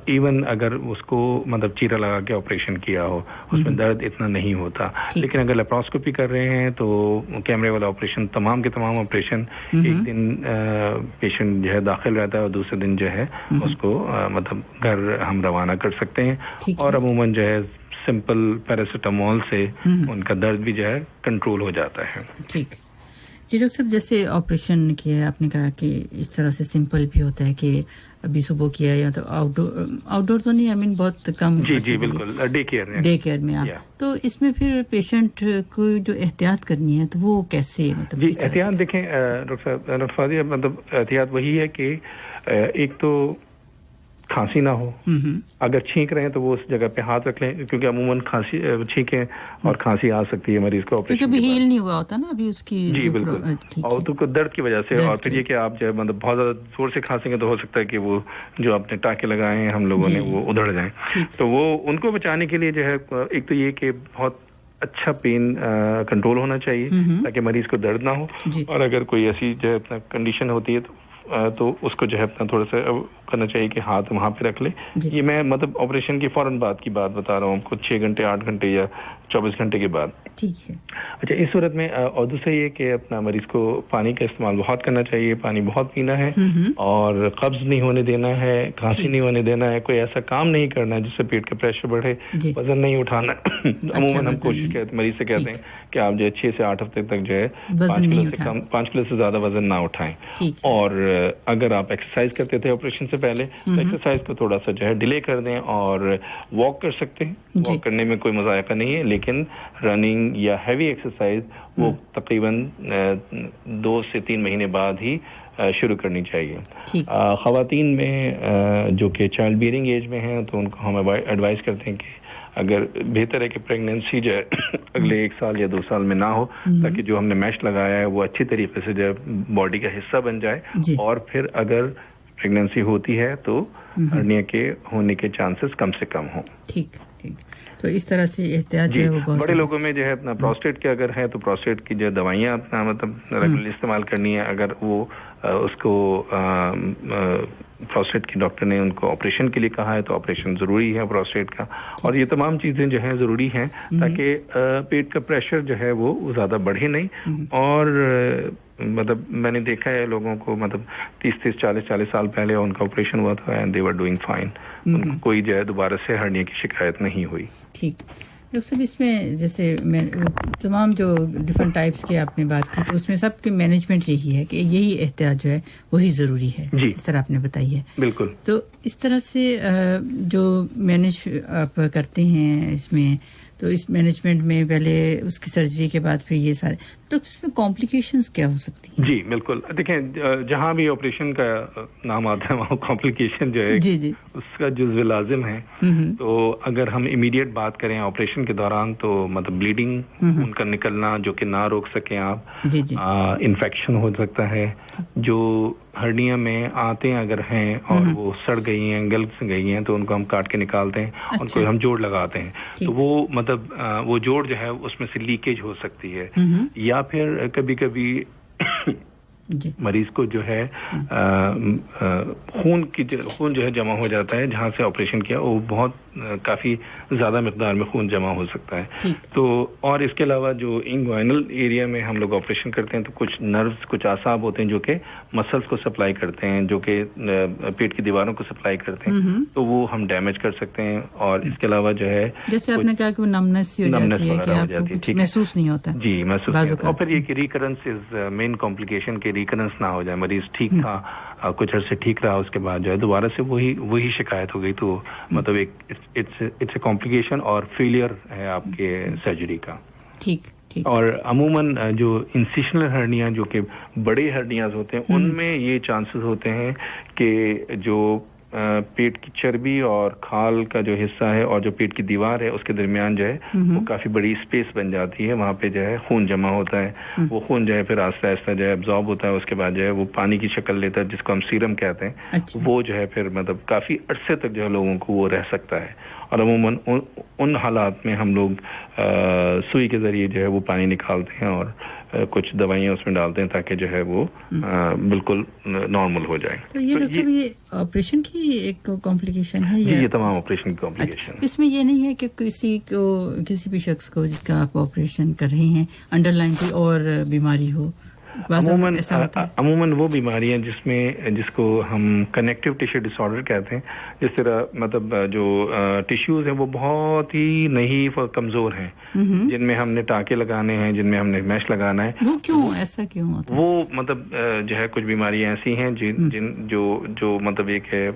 ایون اگر اس کو مطلب چیرا لگا کے آپریشن کیا ہو اس میں درد اتنا نہیں ہوتا, لیکن اگر لیپروسکوپی کر رہے ہیں تو کیمرے والا آپریشن تمام کے تمام آپریشن ایک دن پیشنٹ جو ہے داخل رہتا ہے اور دوسرے دن جو ہے اس کو مطلب گھر ہم روانہ کر سکتے ہیں. اور عموماً جو ہے سمپل پیراسیٹامول سے ان کا درد بھی جو ہے کنٹرول ہو جاتا ہے. ٹھیک جی ڈاکٹر صاحب, جیسے آپریشن کیا آپ نے کہا کہ اس طرح سے سمپل بھی ہوتا ہے کہ ابھی صبح کیا یا تو آؤٹ ڈور تو نہیں, بہت کم. جی بالکل, ڈے کیئر میں آپ تو اس میں پھر پیشنٹ کو جو احتیاط کرنی ہے تو وہ کیسے مطلب جی احتیاط دیکھیں ڈاکٹر فاضل, مطلب احتیاط وہی ہے کہ ایک تو کھانسی نہ ہو, اگر چھینک رہے ہیں تو وہ اس جگہ پہ ہاتھ رکھ لیں کیونکہ عموماً کھانسی چھینکیں اور کھانسی آ سکتی ہے مریض کو آپریشن بھی ہیل نہیں ہوا ہوتا نا ابھی اس کی. جی بالکل, اور تو درد کی وجہ سے, اور پھر یہ کہ آپ جو ہے مطلب بہت زیادہ زور سے کھانسیں گے تو ہو سکتا ہے کہ وہ جو اپنے ٹانکے لگائے ہیں ہم لوگوں نے وہ ادھڑ جائیں. تو وہ ان کو بچانے کے لیے جو ہے ایک تو یہ کہ بہت اچھا پین کنٹرول ہونا چاہیے تاکہ مریض کو درد نہ ہو, اور اگر کوئی ایسی جو ہے اپنا کنڈیشن ہوتی ہے تو اس کو جو ہے اپنا تھوڑا سا کرنا چاہیے کہ ہاتھ وہاں پہ رکھ لے. یہ میں مطلب آپریشن کی فوراً بعد کی بات بتا رہا ہوں آپ کو, 6 گھنٹے 8 گھنٹے یا 24 گھنٹے کے بعد. ٹھیک ہے. اچھا, اس صورت میں اور دوسرا یہ کہ اپنا مریض کو پانی کا استعمال بہت کرنا چاہیے, پانی بہت پینا ہے اور قبض نہیں ہونے دینا ہے, کھانسی نہیں ہونے دینا ہے, کوئی ایسا کام نہیں کرنا ہے جس سے پیٹ کا پریشر بڑھے, وزن نہیں اٹھانا. عموماً ہم کوشش کرتے مریض سے کہتے ہیں کہ آپ جو ہے 6 سے 8 ہفتے تک جو ہے 5 کلو سے زیادہ وزن نہ اٹھائیں. اور اگر آپ ایکسرسائز کرتے تھے آپریشن سے پہلے تو ایکسرسائز کو تھوڑا سا جو ہے ڈیلے کر دیں اور واک کر سکتے ہیں. واک کرنے میں کوئی مذائقہ نہیں ہے, لیکن رننگ یا ہیوی ایکسرسائز وہ تقریباً 2 سے 3 مہینے بعد ہی شروع کرنی چاہیے. خواتین میں جو کہ چائلڈ بیئرنگ ایج میں ہیں تو ان کو ہم ایڈوائز کرتے ہیں کہ اگر بہتر ہے کہ پریگنینسی جو ہے اگلے 1 سال یا 2 سال میں نہ ہو, تاکہ جو ہم نے میش لگایا ہے وہ اچھی طریقے سے جو ہے باڈی کا حصہ بن جائے, اور پھر اگر پریگنینسی ہوتی ہے تو ہرنیا کے ہونے کے چانسز کم سے کم ہوں. ٹھیک. تو اس طرح سے احتیاط جو ہے وہ بڑے لوگوں میں جو ہے اپنا پروسٹیٹ کے اگر ہے تو پروسٹیٹ کی جو دوائیاں اپنا مطلب ریگولرلی استعمال کرنی ہے. اگر وہ اس کو پروسٹیٹ کی ڈاکٹر نے ان کو آپریشن کے لیے کہا ہے تو آپریشن ضروری ہے پروسٹیٹ کا. اور یہ تمام چیزیں جو ہیں ضروری ہیں تاکہ پیٹ کا پریشر جو ہے وہ زیادہ بڑھے نہیں. اور مطلب میں نے دیکھا ہے لوگوں کو مطلب 30-40 سال پہلے ان کا آپریشن ہوا تھا and they were doing fine. ان کو کوئی جو ہے دوبارہ سے ہرنیا کی شکایت نہیں ہوئی. ٹھیک ڈاکٹر صاحب، اس میں جیسے میں تمام جو ڈفرینٹ ٹائپس کی آپ نے بات کی تو اس میں سب کی مینجمنٹ یہی ہے کہ یہی احتیاط جو ہے وہی ضروری ہے جس طرح آپ نے بتائی ہے. بالکل. تو اس طرح سے جو مینج آپ کرتے ہیں اس میں تو اس مینجمنٹ میں پہلے اس کی سرجری کے بعد پھر یہ سارے ڈاکٹر اس میں کمپلیکیشنز کیا ہو سکتی ہیں؟ جی بالکل. دیکھیں جہاں بھی آپریشن کا نام آتا ہے وہاں کمپلیکیشن جو ہے اس کا جزو لازم ہے. تو اگر ہم امیڈیٹ بات کریں آپریشن کے دوران تو مطلب بلیڈنگ ان کا نکلنا جو کہ نہ روک سکیں آپ، انفیکشن ہو سکتا ہے. جو ہرنیا میں آتے ہیں اگر ہیں اور وہ سڑ گئی ہیں گل گئی ہیں تو ان کو ہم کاٹ کے نکالتے ہیں. ان کو ہم جوڑ لگاتے ہیں تو وہ مطلب وہ جوڑ جو ہے اس میں سے لیکیج ہو سکتی ہے. یا پھر کبھی کبھی مریض کو جو ہے خون جو ہے جمع ہو جاتا ہے جہاں سے آپریشن کیا وہ بہت کافی زیادہ مقدار میں خون جمع ہو سکتا ہے. تو اور اس کے علاوہ جو انگوائنل ایریا میں ہم لوگ آپریشن کرتے ہیں تو کچھ نروز کچھ اعصاب ہوتے ہیں جو کہ مسلس کو سپلائی کرتے ہیں جو کہ پیٹ کی دیواروں کو سپلائی کرتے ہیں تو وہ ہم ڈیمیج کر سکتے ہیں. اور اس کے علاوہ جو ہے جیسے آپ نے کہا کہ وہ نمنس ہو جاتی ہے کہ آپ کو کچھ محسوس نہیں ہوتا. جی محسوس نہیں ہوتا. اور پھر یہ کہ ریکرنس از مین کمپلیکیشن کے ریکرنس نہ ہو جائے. مریض ٹھیک تھا کچھ عرصے ٹھیک رہا اس کے بعد جو ہے دوبارہ سے وہی شکایت ہو گئی تو مطلب ایک اٹس اے کمپلیکیشن اور فیلئر ہے آپ کے سرجری کا. ٹھیک. اور عموماً جو انسیشنل ہرنیا جو کہ بڑے ہرنیاز ہوتے ہیں ان میں یہ چانسز ہوتے ہیں کہ جو پیٹ کی چربی اور کھال کا جو حصہ ہے اور جو پیٹ کی دیوار ہے اس کے درمیان جو ہے وہ کافی بڑی اسپیس بن جاتی ہے. وہاں پہ جو ہے خون جمع ہوتا ہے. وہ خون جو ہے پھر آہستہ آہستہ جو ہے ابزارب ہوتا ہے. اس کے بعد جو ہے وہ پانی کی شکل لیتا ہے جس کو ہم سیرم کہتے ہیں. وہ جو ہے پھر مطلب کافی عرصے تک جو ہے لوگوں کو وہ رہ سکتا ہے. اور عموماً ان حالات میں ہم لوگ سوئی کے ذریعے جو ہے وہ پانی نکالتے ہیں اور کچھ دوائیاں اس میں ڈالتے ہیں تاکہ جو ہے وہ بالکل نارمل ہو جائے. تو یہ ڈاکٹر صاحب یہ آپریشن کی ایک کمپلیکیشن ہے یہ تمام آپریشن کی کمپلیکیشن. اس میں یہ نہیں ہے کہ کسی بھی شخص کو جس کا آپ آپریشن کر رہے ہیں انڈر لائن کوئی اور بیماری ہو؟ عموماً وہ بیماریاں جس کو ہم کنیکٹیو ٹیشو ڈس آرڈر کہتے ہیں. جس طرح مطلب جو ٹیشوز ہیں وہ بہت ہی نحیف اور کمزور ہیں جن میں ہم نے ٹانکے لگانے ہیں جن میں ہم نے میش لگانا ہے. وہ کیوں ایسا کیوں ہوتا ہے؟ وہ مطلب جو ہے کچھ بیماریاں ایسی ہیں جو مطلب ایک ہے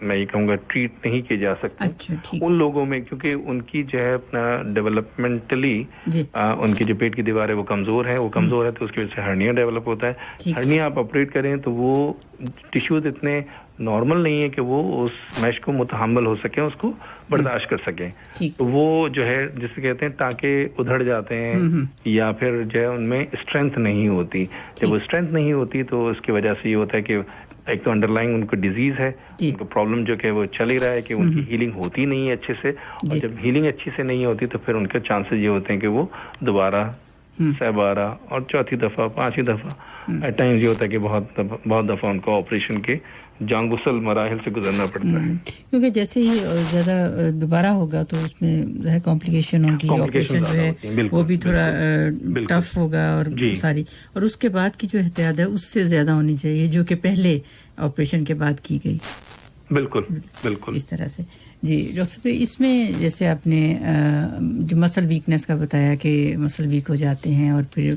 میں یہ کہوں گا ٹریٹ نہیں کی جا سکتی ان لوگوں میں کیونکہ ان کی جو ہے اپنا ڈیولپمنٹلی ان کی جو پیٹ کی دیوار ہے وہ کمزور ہے تو اس کی وجہ سے ہرنیا ڈیولپ ہوتا ہے. ہرنیا آپ آپریٹ کریں تو وہ ٹیشوز اتنے نارمل نہیں ہے کہ وہ اس میش کو متحمل ہو سکیں اس کو برداشت کر سکیں. تو وہ جو ہے جسے کہتے ہیں ٹانکے ادھڑ جاتے ہیں یا پھر جو ہے ان میں اسٹرینتھ نہیں ہوتی. جب وہ اسٹرینتھ نہیں ہوتی تو اس کی وجہ سے یہ ہوتا ہے کہ ایک تو انڈر لائن ان کو ڈیزیز ہے ان کو پرابلم جو کہ وہ چل ہی رہا ہے کہ ان کی ہیلنگ ہوتی نہیں ہے اچھے سے. اور جب ہیلنگ اچھی سے نہیں ہوتی تو پھر ان کے چانسز یہ ہوتے ہیں کہ وہ دوبارہ 12 اور چوتھی دفعہ 5ویں دفعہ ایٹ ٹائمز یہ ہوتا ہے کہ بہت دفعہ ان کو آپریشن کے جان گسل مراحل سے گزرنا پڑتا ہے. کیونکہ جیسے ہی زیادہ دوبارہ ہوگا تو اس میں کمپلیکیشن ہوگی. آپریشن جو ہے وہ بھی تھوڑا ٹف ہوگا اور ساری اور اس کے بعد کی جو احتیاط ہے اس سے زیادہ ہونی چاہیے جو کہ پہلے آپریشن کے بعد کی گئی. بالکل اس طرح سے. جی ڈاکٹر صاحب اس میں جیسے آپ نے جو مسل ویکنیس کا بتایا کہ مسل ویک ہو جاتے ہیں اور پھر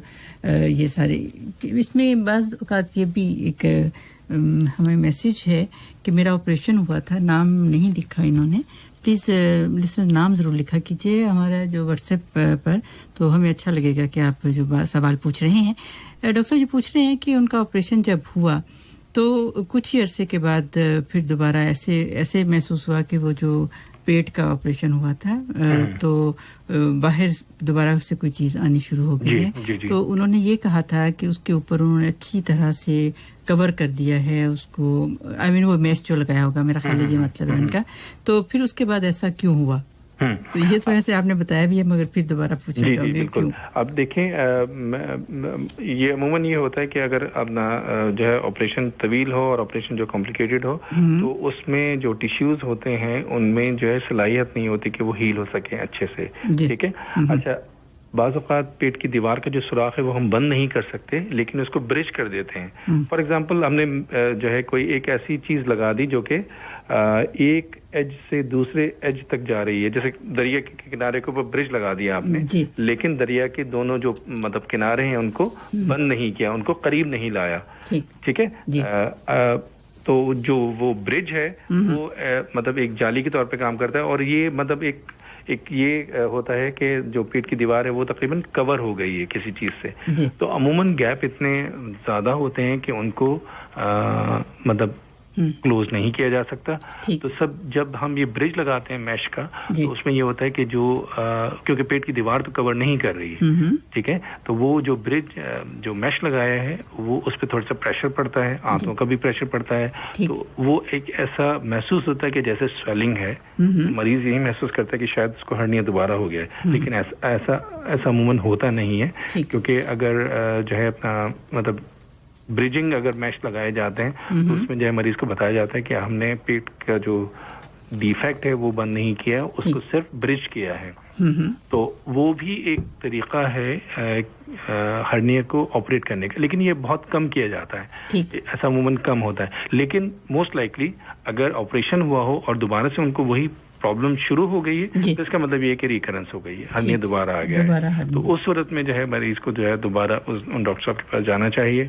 یہ سارے اس میں بعض اوقات یہ بھی ایک ہمیں میسج ہے کہ میرا آپریشن ہوا تھا. نام نہیں لکھا انہوں نے. پلیز لسنر نام ضرور لکھا کیجیے ہمارا جو واٹس ایپ پر تو ہمیں اچھا لگے گا کہ آپ جو سوال پوچھ رہے ہیں. ڈاکٹر صاحب یہ پوچھ رہے ہیں کہ ان کا آپریشن جب ہوا تو کچھ ہی عرصے کے بعد پھر دوبارہ ایسے محسوس ہوا کہ وہ جو پیٹ کا آپریشن ہوا تھا تو باہر دوبارہ اس سے کوئی چیز آنی شروع ہو گئی ہے. تو انہوں نے یہ کہا تھا کہ اس کے اوپر انہوں نے اچھی طرح سے کور کر دیا ہے اس کو. وہ میش جو لگایا ہوگا میرا خیال ہے یہ مطلب ہے ان کا. تو پھر اس کے بعد ایسا کیوں ہوا؟ تو یہ تو ایسے آپ نے بتایا بھی ہے مگر پھر دوبارہ پوچھنا چاہوں گی بالکل. اب دیکھیں یہ عموماً یہ ہوتا ہے کہ اگر اپنا جو ہے آپریشن طویل ہو اور آپریشن جو کمپلیکیٹڈ ہو تو اس میں جو ٹیشوز ہوتے ہیں ان میں جو ہے صلاحیت نہیں ہوتی کہ وہ ہیل ہو سکیں اچھے سے. ٹھیک ہے. اچھا بعض اوقات پیٹ کی دیوار کا جو سوراخ ہے وہ ہم بند نہیں کر سکتے لیکن اس کو برج کر دیتے ہیں. فار ایگزامپل ہم نے جو ہے کوئی ایک ایسی چیز لگا دی جو کہ ایک ایج سے دوسرے ایج تک جا رہی ہے, جیسے دریا کے کنارے کے اوپر برج لگا دیا آپ نے لیکن دریا کے دونوں جو مطلب کنارے ہیں ان کو بند نہیں کیا, ان کو قریب نہیں لایا. ٹھیک ہے. تو جو وہ برج ہے وہ مطلب ایک جالی کے طور پہ کام کرتا ہے اور یہ مطلب ایک یہ ہوتا ہے کہ جو پیٹ کی دیوار ہے وہ تقریباً کور ہو گئی ہے کسی چیز سے. تو عموماً گیپ اتنے زیادہ ہوتے ہیں کہ ان کو مطلب کلوز نہیں کیا جا سکتا. تو جب ہم یہ برج لگاتے ہیں میش کا تو اس میں یہ ہوتا ہے کہ جو کیونکہ پیٹ کی دیوار تو کور نہیں کر رہی ہے, ٹھیک ہے, تو وہ جو برج جو میش لگایا ہے وہ اس پہ تھوڑا سا پریشر پڑتا ہے, آنتوں کا بھی پریشر پڑتا ہے, تو وہ ایک ایسا محسوس ہوتا ہے کہ جیسے سویلنگ ہے. مریض یہی محسوس کرتا ہے کہ شاید اس کو ہرنیا دوبارہ ہو گیا ہے, لیکن ایسا عموماً ہوتا نہیں ہے کیونکہ اگر جو ہے اپنا مطلب بریجنگ اگر میش لگائے جاتے ہیں تو اس میں جو ہے مریض کو بتایا جاتا ہے کہ ہم نے پیٹ کا جو ڈیفیکٹ ہے وہ بند نہیں کیا, اس کو صرف برج کیا ہے. تو وہ بھی ایک طریقہ ہے ہرنیا کو آپریٹ کرنے کا, لیکن یہ بہت کم کیا جاتا ہے, ایسا عموماً کم ہوتا ہے. لیکن موسٹ لائکلی اگر آپریشن ہوا ہو اور دوبارہ سے ان کو وہی پرابلم شروع ہو گئی ہے تو اس کا مطلب یہ ہے کہ ریکرنس ہو گئی ہے, ہرنیا دوبارہ آ گیا ہے. تو اس صورت میں جو ہے مریض کو جو ہے دوبارہ ان ڈاکٹر صاحب کے پاس جانا چاہیے,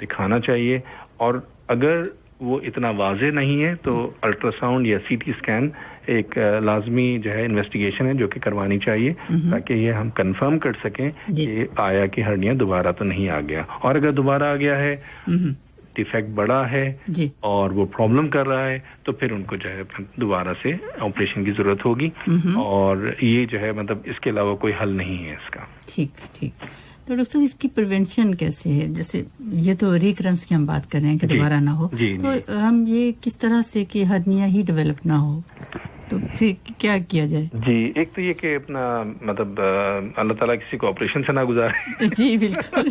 دکھانا چاہیے, اور اگر وہ اتنا واضح نہیں ہے تو الٹرا ساؤنڈ یا سی ٹی اسکین ایک لازمی جو ہے انویسٹیگیشن ہے جو کہ کروانی چاہیے تاکہ یہ ہم کنفرم کر سکیں کہ آیا کہ ہرنیا دوبارہ تو نہیں آ گیا. اور اگر دوبارہ آ گیا ہے, ڈیفیکٹ بڑا ہے اور وہ پرابلم کر رہا ہے تو پھر ان کو جو ہے دوبارہ سے آپریشن کی ضرورت ہوگی, اور یہ جو ہے مطلب اس کے علاوہ کوئی حل نہیں ہے اس کا. ٹھیک. تو ڈاکٹر اس کی پریونشن کیسے ہے؟ جیسے یہ تو ریکرنس کی ہم بات کر رہے ہیں کہ دوبارہ نہ ہو, تو ہم یہ کس طرح سے کہ ہرنیا ہی ڈیولپ نہ ہو تو پھر کیا کیا جائے؟ جی ایک تو یہ کہ اپنا مطلب اللہ تعالیٰ کسی کو آپریشن سے نہ گزارے. جی بالکل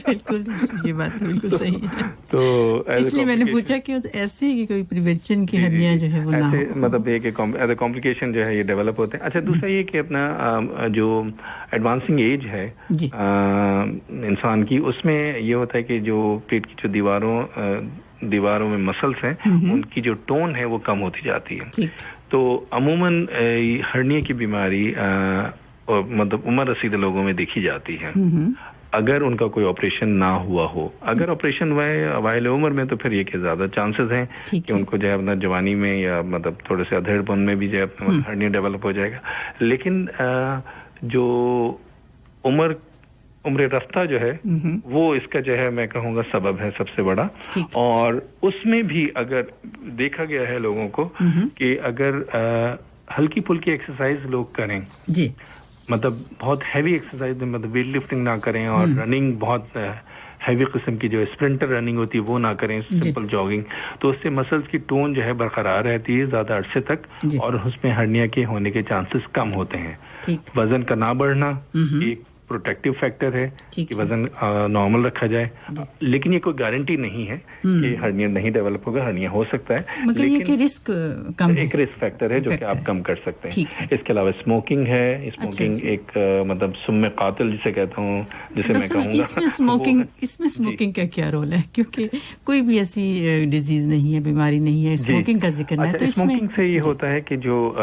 یہ بات بالکل صحیح ہے. تو اس لیے میں نے پوچھا کہ ایسے ہی کوئی پریونشن کی ہرنیا جو ہے وہ نہ ہو, مطلب یہ کہ کمپلیکیشن جو ہے یہ ڈیولپ ہوتے ہیں. اچھا دوسرا یہ کہ اپنا جو ایڈوانسنگ ایج ہے انسان کی, اس میں یہ ہوتا ہے کہ جو پیٹ کی جو دیواروں میں مسلس ہیں ان کی جو ٹون ہے وہ کم ہوتی جاتی ہے. تو عموماً ہرنیا کی بیماری مطلب عمر رسیدہ لوگوں میں دیکھی جاتی ہے اگر ان کا کوئی آپریشن نہ ہوا ہو. اگر آپریشن ہوا ہے اوائل عمر میں تو پھر یہ کہ زیادہ چانسز ہیں کہ ان کو جو ہے اپنا جوانی میں یا مطلب تھوڑے سے ادھیڑ پن میں بھی جو ہے اپنا ہرنیا ڈیولپ ہو جائے گا. لیکن جو عمر رفتہ جو ہے وہ اس کا جو ہے میں کہوں گا سبب ہے سب سے بڑا. اور اس میں بھی اگر دیکھا گیا ہے لوگوں کو کہ اگر ہلکی پھلکی ایکسرسائز لوگ کریں, مطلب بہت ہیوی ایکسرسائز مطلب ویٹ لفٹنگ نہ کریں, اور رننگ بہت ہیوی قسم کی جو اسپرنٹر رننگ ہوتی ہے وہ نہ کریں, سمپل جاگنگ, تو اس سے مسلز کی ٹون جو ہے برقرار رہتی ہے زیادہ عرصے تک, اور اس میں ہرنیا کے ہونے کے چانسز کم ہوتے ہیں. وزن کا نہ بڑھنا ایک پروٹیکٹیو فیکٹر ہے کہ وزن نارمل رکھا جائے, لیکن یہ کوئی گارنٹی نہیں ہے کہ ہرنیا نہیں ڈیولپ ہوگا. ہرنیا ہو سکتا ہے لیکن رسک کم, ایک رسک فیکٹر ہے جو کہ آپ کم کر سکتے ہیں. اس کے علاوہ اسموکنگ ہے, اسموکنگ ایک مطلب سم قاتل جسے کہتا ہوں, جسے میں کہوں گا. اس میں اسموکنگ کا کیا رول ہے؟ کیونکہ کوئی بھی ایسی ڈیزیز نہیں ہے, بیماری نہیں ہے, اسموکنگ کا ذکر نہیں ہے. تو اسموکنگ سے یہ ہوتا ہے کہ جو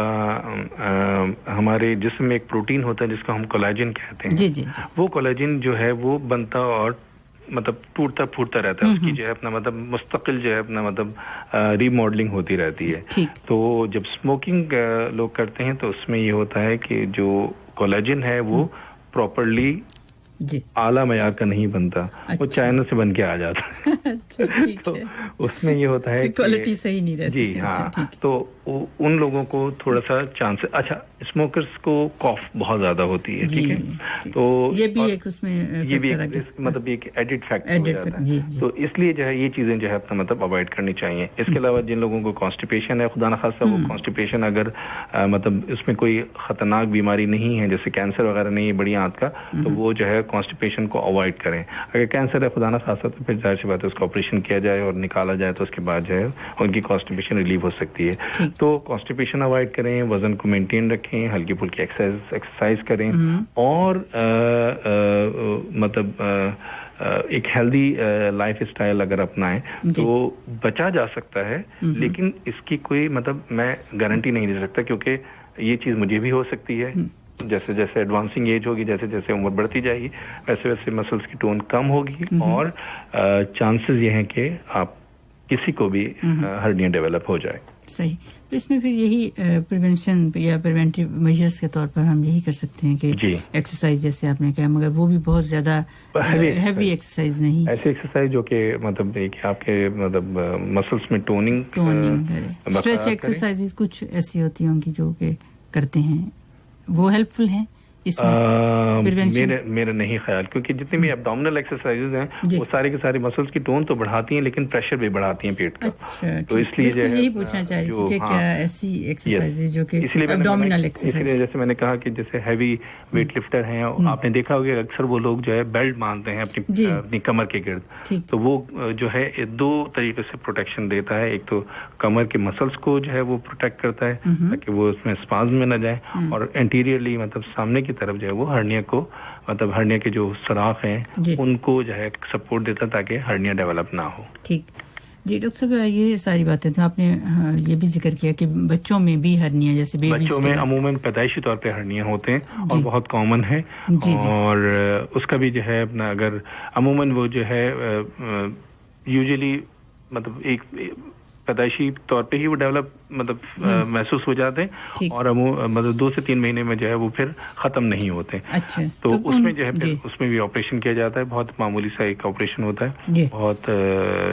ہمارے جسم میں ایک پروٹین ہوتا ہے جس کو ہم کولاجن کہتے ہیں, وہ کولاجن جو ہے وہ بنتا اور مطلب ٹوٹتا پھوٹتا رہتا ہے, اس کی جو ہے اپنا مطلب مستقل جو ہے اپنا مطلب ری ماڈلنگ ہوتی رہتی ہے. تو جب اسموکنگ لوگ کرتے ہیں تو اس میں یہ ہوتا ہے کہ جو کولاجن ہے وہ پراپرلی आला मयार का नहीं बनता, वो चाइना से बन के आ जाता है। तो उसमें ये होता है क्वालिटी सही नहीं रहती। जी हाँ, तो उन लोगों को थोड़ा सा चांस, अच्छा स्मोकर्स को कॉफ बहुत ज्यादा होती है, ठीक है, तो ये भी एक उसमें ये भी मतलब एक एडिड फैक्टर हो जाता है। तो इसलिए जो है ये चीजें जो है अपना मतलब अवॉइड करनी चाहिए। इसके अलावा जिन लोगों को कॉन्स्टिपेशन है, खुदा न खास्ता वो कॉन्स्टिपेशन अगर मतलब उसमें कोई खतरनाक बीमारी नहीं है, जैसे कैंसर वगैरह नहीं है बड़ी आंत का, तो वो जो है कॉन्स्टिपेशन को अवॉइड करें। अगर कैंसर है खुदा न खास्ता तो फिर जाहिर सी बात है उसका ऑपरेशन किया जाए और निकाला जाए, तो उसके बाद जो है उनकी कॉन्स्टिपेशन रिलीव हो सकती है। तो कॉन्स्टिपेशन अवॉइड करें, वजन को मेंटेन रखें, हल्की फुल्की एक्सरसाइज करें, और मतलब एक हेल्दी लाइफ स्टाइल अगर अपनाएं तो बचा जा सकता है। लेकिन इसकी कोई मतलब मैं गारंटी नहीं दे सकता, क्योंकि ये चीज मुझे भी हो सकती है। जैसे जैसे एडवांसिंग एज होगी, जैसे जैसे उम्र बढ़ती जाएगी, वैसे वैसे मसल्स की टोन कम होगी, और चांसेस ये हैं कि आप किसी को भी हर्निया डेवलप हो जाए। सही। तो इसमें फिर यही प्रिवेंशन या प्रिवेंटिव मेजर्स के तौर पर हम यही कर सकते हैं कि एक्सरसाइज जैसे आपने कहा, मगर वो भी बहुत ज्यादा हैवी एक्सरसाइज नहीं, ऐसी एक्सरसाइज जो कि मतलब आपके मतलब मसल्स में टोनिंग स्ट्रेच एक्सरसाइजेस कुछ ऐसी होती होंगी जो कि करते हैं, वो हेल्पफुल हैं मेरा नहीं ख्याल, क्योंकि जितनी भी एब्डोमिनल एक्सरसाइजेज हैं वो सारे के सारे मसल्स की टोन तो बढ़ाती हैं, लेकिन प्रेशर भी बढ़ाती हैं पेट का। अच्छा, तो इसलिए जो है यही पूछना चाह रही थी कि क्या ऐसी एक्सरसाइजेज जो कि एब्डोमिनल एक्सरसाइज, इसलिए जैसे मैंने कहा कि जैसे हैवी वेट लिफ्टर हैं, आपने देखा होगा अक्सर वो लोग जो है बेल्ट बांधते हैं अपनी कमर के गिर्द, तो वो जो है दो तरीके से प्रोटेक्शन देता है। एक तो कमर के मसल्स को जो है वो प्रोटेक्ट करता है ताकि वो उसमें स्पाज्म में न जाए, और एंटीरियरली मतलब सामने की तरफ जो है वो हर्निया को मतलब हर्निया के जो सुराख हैं उनको जो है सपोर्ट देता है ताकि हर्निया डेवलप ना हो। ठीक जी डॉक्टर साहब, ये सारी बातें तो आपने ये भी जिक्र किया कि बच्चों में भी हर्निया, जैसे बच्चों में अमूमन पैदाइशी तौर पे हर्निया होते हैं और बहुत कॉमन है, और उसका भी जो है अपना अगर अमूमन वो जो है यूजुअली मतलब एक पैदाइशी तौर पे ही वो डेवलप मतलब महसूस हो जाते हैं, और मतलब 2 से 3 महीने में जो है वो फिर खत्म नहीं होते। अच्छा, तो उसमें जो है फिर उसमें भी ऑपरेशन किया जाता है, बहुत मामूली सा एक ऑपरेशन होता है, बहुत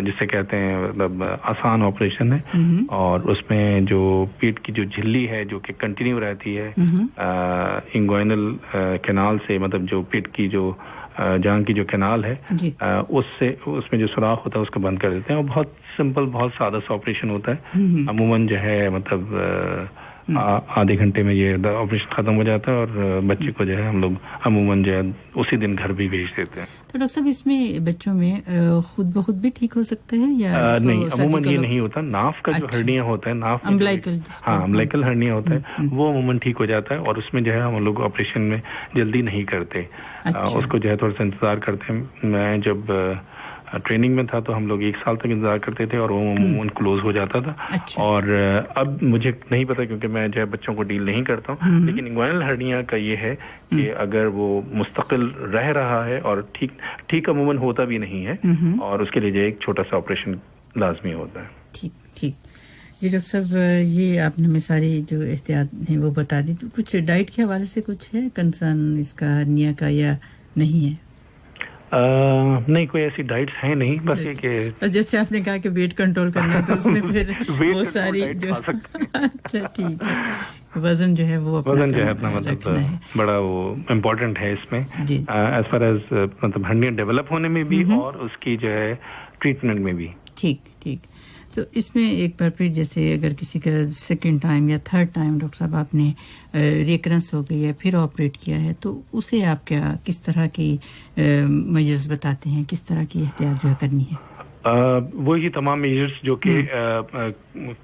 जिसे कहते हैं मतलब आसान ऑपरेशन है, और उसमें जो पेट की जो झिल्ली है जो कि कंटिन्यू रहती है इंगुइनल कैनाल से, मतलब जो पेट की जो जांग की जो कैनाल है उससे उसमें जो सुराख होता है उसको बंद कर देते हैं, और बहुत सिंपल बहुत सादा सा ऑपरेशन होता है। अमूमन जो है मतलब आधे घंटे में ये ऑपरेशन खत्म हो जाता है, और बच्चे को जो है हम लोग अमूमन जो है उसी दिन घर भी भेज देते हैं। तो डॉक्टर साहब इसमें बच्चों में खुद ब खुद भी ठीक हो सकता है या नहीं? अमूमन ये नहीं होता। नाफ का जो हर्निया होता है, नाफ अम्बिलिकल हर्निया होता है, वो अमूमन ठीक हो जाता है, और उसमें जो है हम लोग ऑपरेशन में जल्दी नहीं करते। उसको जो है थोड़ा सा इंतजार करते हैं। मैं जब ट्रेनिंग में था तो हम लोग 1 साल तक इंतजार करते थे और वो अमूमन क्लोज हो जाता था। अच्छा। और अब मुझे नहीं पता क्योंकि मैं जो है बच्चों को डील नहीं करता हूँ, लेकिन इंग्वाइनल हर्निया का ये है कि अगर वो मुस्तकिल रह रहा है और ठीक अमूमन होता भी नहीं है, और उसके लिए जो एक छोटा सा ऑपरेशन लाजमी होता है। ठीक ठीक जी डॉक्टर साहब, ये आपने में सारी जो एहतियात है वो बता दी, तो कुछ डाइट के हवाले से कुछ है कंसर्न इसका हर्निया का या नहीं है? नहीं, कोई ऐसी डाइट्स हैं नहीं, बस ये कि जैसे आपने कहा कि वेट कंट्रोल करना है तो उसमें फिर वो सारी जो अच्छा ठीक है, वजन जो है वो वजन जो है अपना मतलब बड़ा वो इम्पोर्टेंट है इसमें, एज फार एज मतलब हर्निया डेवलप होने में भी और उसकी जो है ट्रीटमेंट में भी। ठीक ठीक। तो इसमें एक बार फिर जैसे अगर किसी का 2nd टाइम या 3rd टाइम डॉक्टर साहब आपने रिकरेंस हो गई है फिर ऑपरेट किया है, तो उसे आप क्या किस तरह की मेजर्स बताते हैं, किस तरह की एहतियात जो है करनी है? वही तमाम मेजर्स जो कि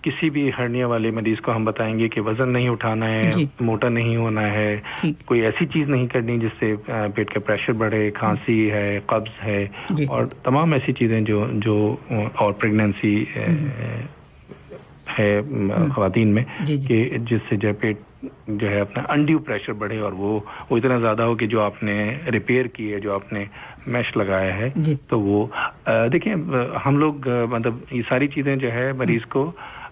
किसी भी हर्निया वाले मरीज को हम बताएंगे कि वजन नहीं उठाना है, मोटा नहीं होना है, कोई ऐसी चीज नहीं करनी जिससे पेट का प्रेशर बढ़े, खांसी है, कब्ज है, और तमाम ऐसी चीजें जो और प्रेगनेंसी है ख्वातीन में कि जिससे जो पेट जो है अपना अनड्यू प्रेशर बढ़े और वो इतना ज्यादा हो कि जो आपने रिपेयर की है, जो आपने मैश लगाया है, तो वो देखिए हम लोग मतलब ये सारी चीजें जो है मरीज को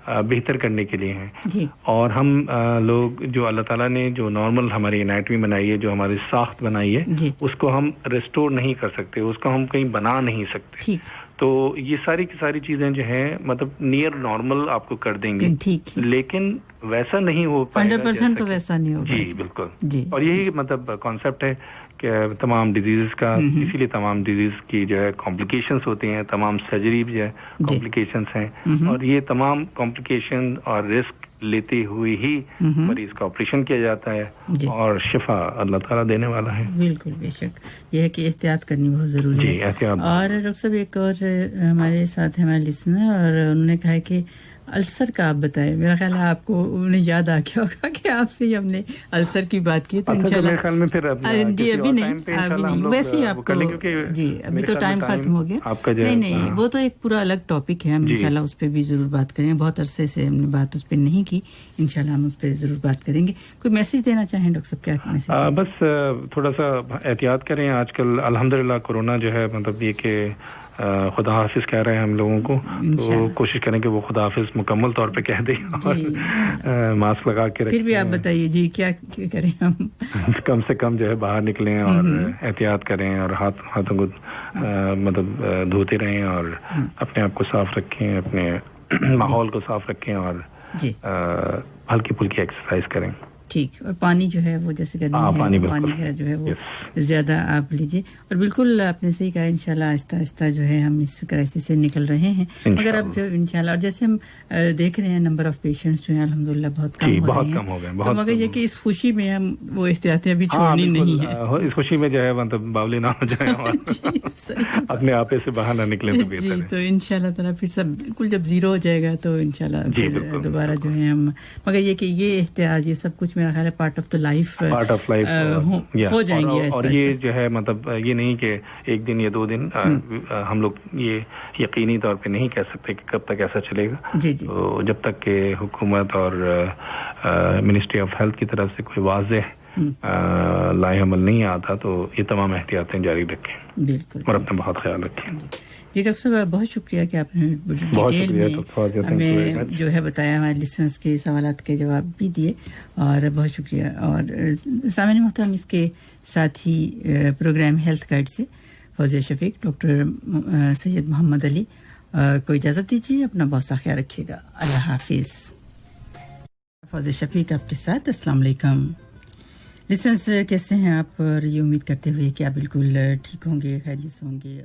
بہتر کرنے کے لیے ہیں جی. اور ہم لوگ جو اللہ تعالیٰ نے جو نارمل ہماری انیٹمی بنائی ہے, جو ہماری ساخت بنائی ہے, جی. اس کو ہم ریسٹور نہیں کر سکتے, اس کو ہم کہیں بنا نہیں سکتے. تو یہ ساری کی ساری چیزیں جو ہیں مطلب نیئر نارمل آپ کو کر دیں گے, لیکن ویسا نہیں ہو پائے گا 100% تو ویسا نہیں ہوگا. جی بالکل. اور یہی مطلب کانسیپٹ ہے کہ تمام ڈیزیز کا, اسی لیے تمام ڈیزیز کی جو ہے کمپلیکیشنز ہوتی ہیں, تمام سرجری جو ہے کمپلیکیشنز ہیں, اور یہ تمام کمپلیکیشن اور رسک لیتے ہوئے ہی مریض کا آپریشن کیا جاتا ہے, اور شفا اللہ تعالیٰ دینے والا ہے. بالکل بے شک, یہ ہے کہ احتیاط کرنی بہت ضروری ہے. اور ڈاکٹر صاحب ایک اور ہمارے ساتھ ہمارے لسنر, اور انہوں نے کہا کہ السر کا آپ بتائیں. میرا خیال ہے آپ کو انہیں یاد آ گیا ہوگا کہ آپ سے ہی ہم نے السر کی بات کی, تو انشاءاللہ ابھی نہیں ویسے ہی آپ کو جی ابھی تو ٹائم ختم ہو گیا. نہیں وہ تو ایک پورا الگ ٹاپک ہے, ہم انشاءاللہ اس پہ بھی ضرور بات کریں. بہت عرصے سے ہم نے بات اس پہ نہیں کی, انشاءاللہ ہم اس پہ ضرور بات کریں گے. کوئی میسج دینا چاہیں ڈاکٹر صاحب؟ کیا میسج؟ بس تھوڑا سا احتیاط کریں. آج کل الحمدللہ کورونا جو ہے مطلب یہ کہ خدا حافظ کہہ رہے ہیں ہم لوگوں کو, تو کوشش کریں کہ وہ خدا حافظ مکمل طور پہ کہہ دیں, اور ماسک لگا کے رکھیں. پھر بھی آپ بتائیے جی کیا کریں ہم؟ کم سے کم جو ہے باہر نکلیں اور احتیاط کریں, اور ہاتھوں کو مطلب دھوتے رہیں, اور اپنے آپ کو صاف رکھیں, اپنے ماحول کو صاف رکھیں, اور ہلکی پھلکی ایکسرسائز کریں. ٹھیک. اور پانی جو ہے وہ جیسے گرمی ہے, پانی کا جو ہے وہ زیادہ آپ لیجیے. اور بالکل آپ نے صحیح کہا, انشاءاللہ آہستہ آہستہ جو ہے ہم اس کرائسس سے نکل رہے ہیں. مگر اب جو انشاءاللہ, اور جیسے ہم دیکھ رہے ہیں نمبر آف پیشنٹس جو ہیں الحمدللہ بہت کم ہو رہے ہیں, تو مگر یہ کہ اس خوشی میں ہم وہ احتیاطیں ابھی چھوڑنی نہیں ہے. اس خوشی میں جو ہے مطلب باولی نہ ہو جائیں اور اپنے آپے سے باہر نہ نکلیں تو بہتر ہے. جی, تو انشاءاللہ تعالیٰ پھر سب بالکل جب زیرو ہو جائے گا تو انشاءاللہ دوبارہ جو ہے ہم, مگر یہ کہ یہ احتیاط یہ سب کچھ میرا خیال ہے پارٹ آف لائف ہو جائیں گے. اور یہ جو ہے مطلب یہ نہیں کہ ایک دن یا 2 دن, ہم لوگ یہ یقینی طور پہ نہیں کہہ سکتے کہ کب تک ایسا چلے گا. تو جب تک کہ حکومت اور منسٹری آف ہیلتھ کی طرف سے کوئی واضح لائحہ عمل نہیں آتا, تو یہ تمام احتیاطیں جاری رکھیں. بالکل. اور اپنا بہت خیال رکھیں. جی ڈاکٹر صاحب بہت شکریہ کہ آپ نے بڑی ڈیٹیل میں ہمیں جو ہے بتایا, ہمارے لسنرز کے سوالات کے جواب بھی دیے, اور بہت شکریہ. اور سامعین محترم, اس کے ساتھ ہی پروگرام ہیلتھ گائیڈ سے فوزیہ شفیق, ڈاکٹر سید محمد علی کو اجازت دیجیے. اپنا بہت سا خیال رکھیے گا. اللہ حافظ. فوزیہ شفیق آپ کے ساتھ. السلام علیکم لسنرز, کیسے ہیں آپ؟ اور یہ امید کرتے ہوئے کہ آپ بالکل ٹھیک ہوں گے, خیریت سے ہوں گے.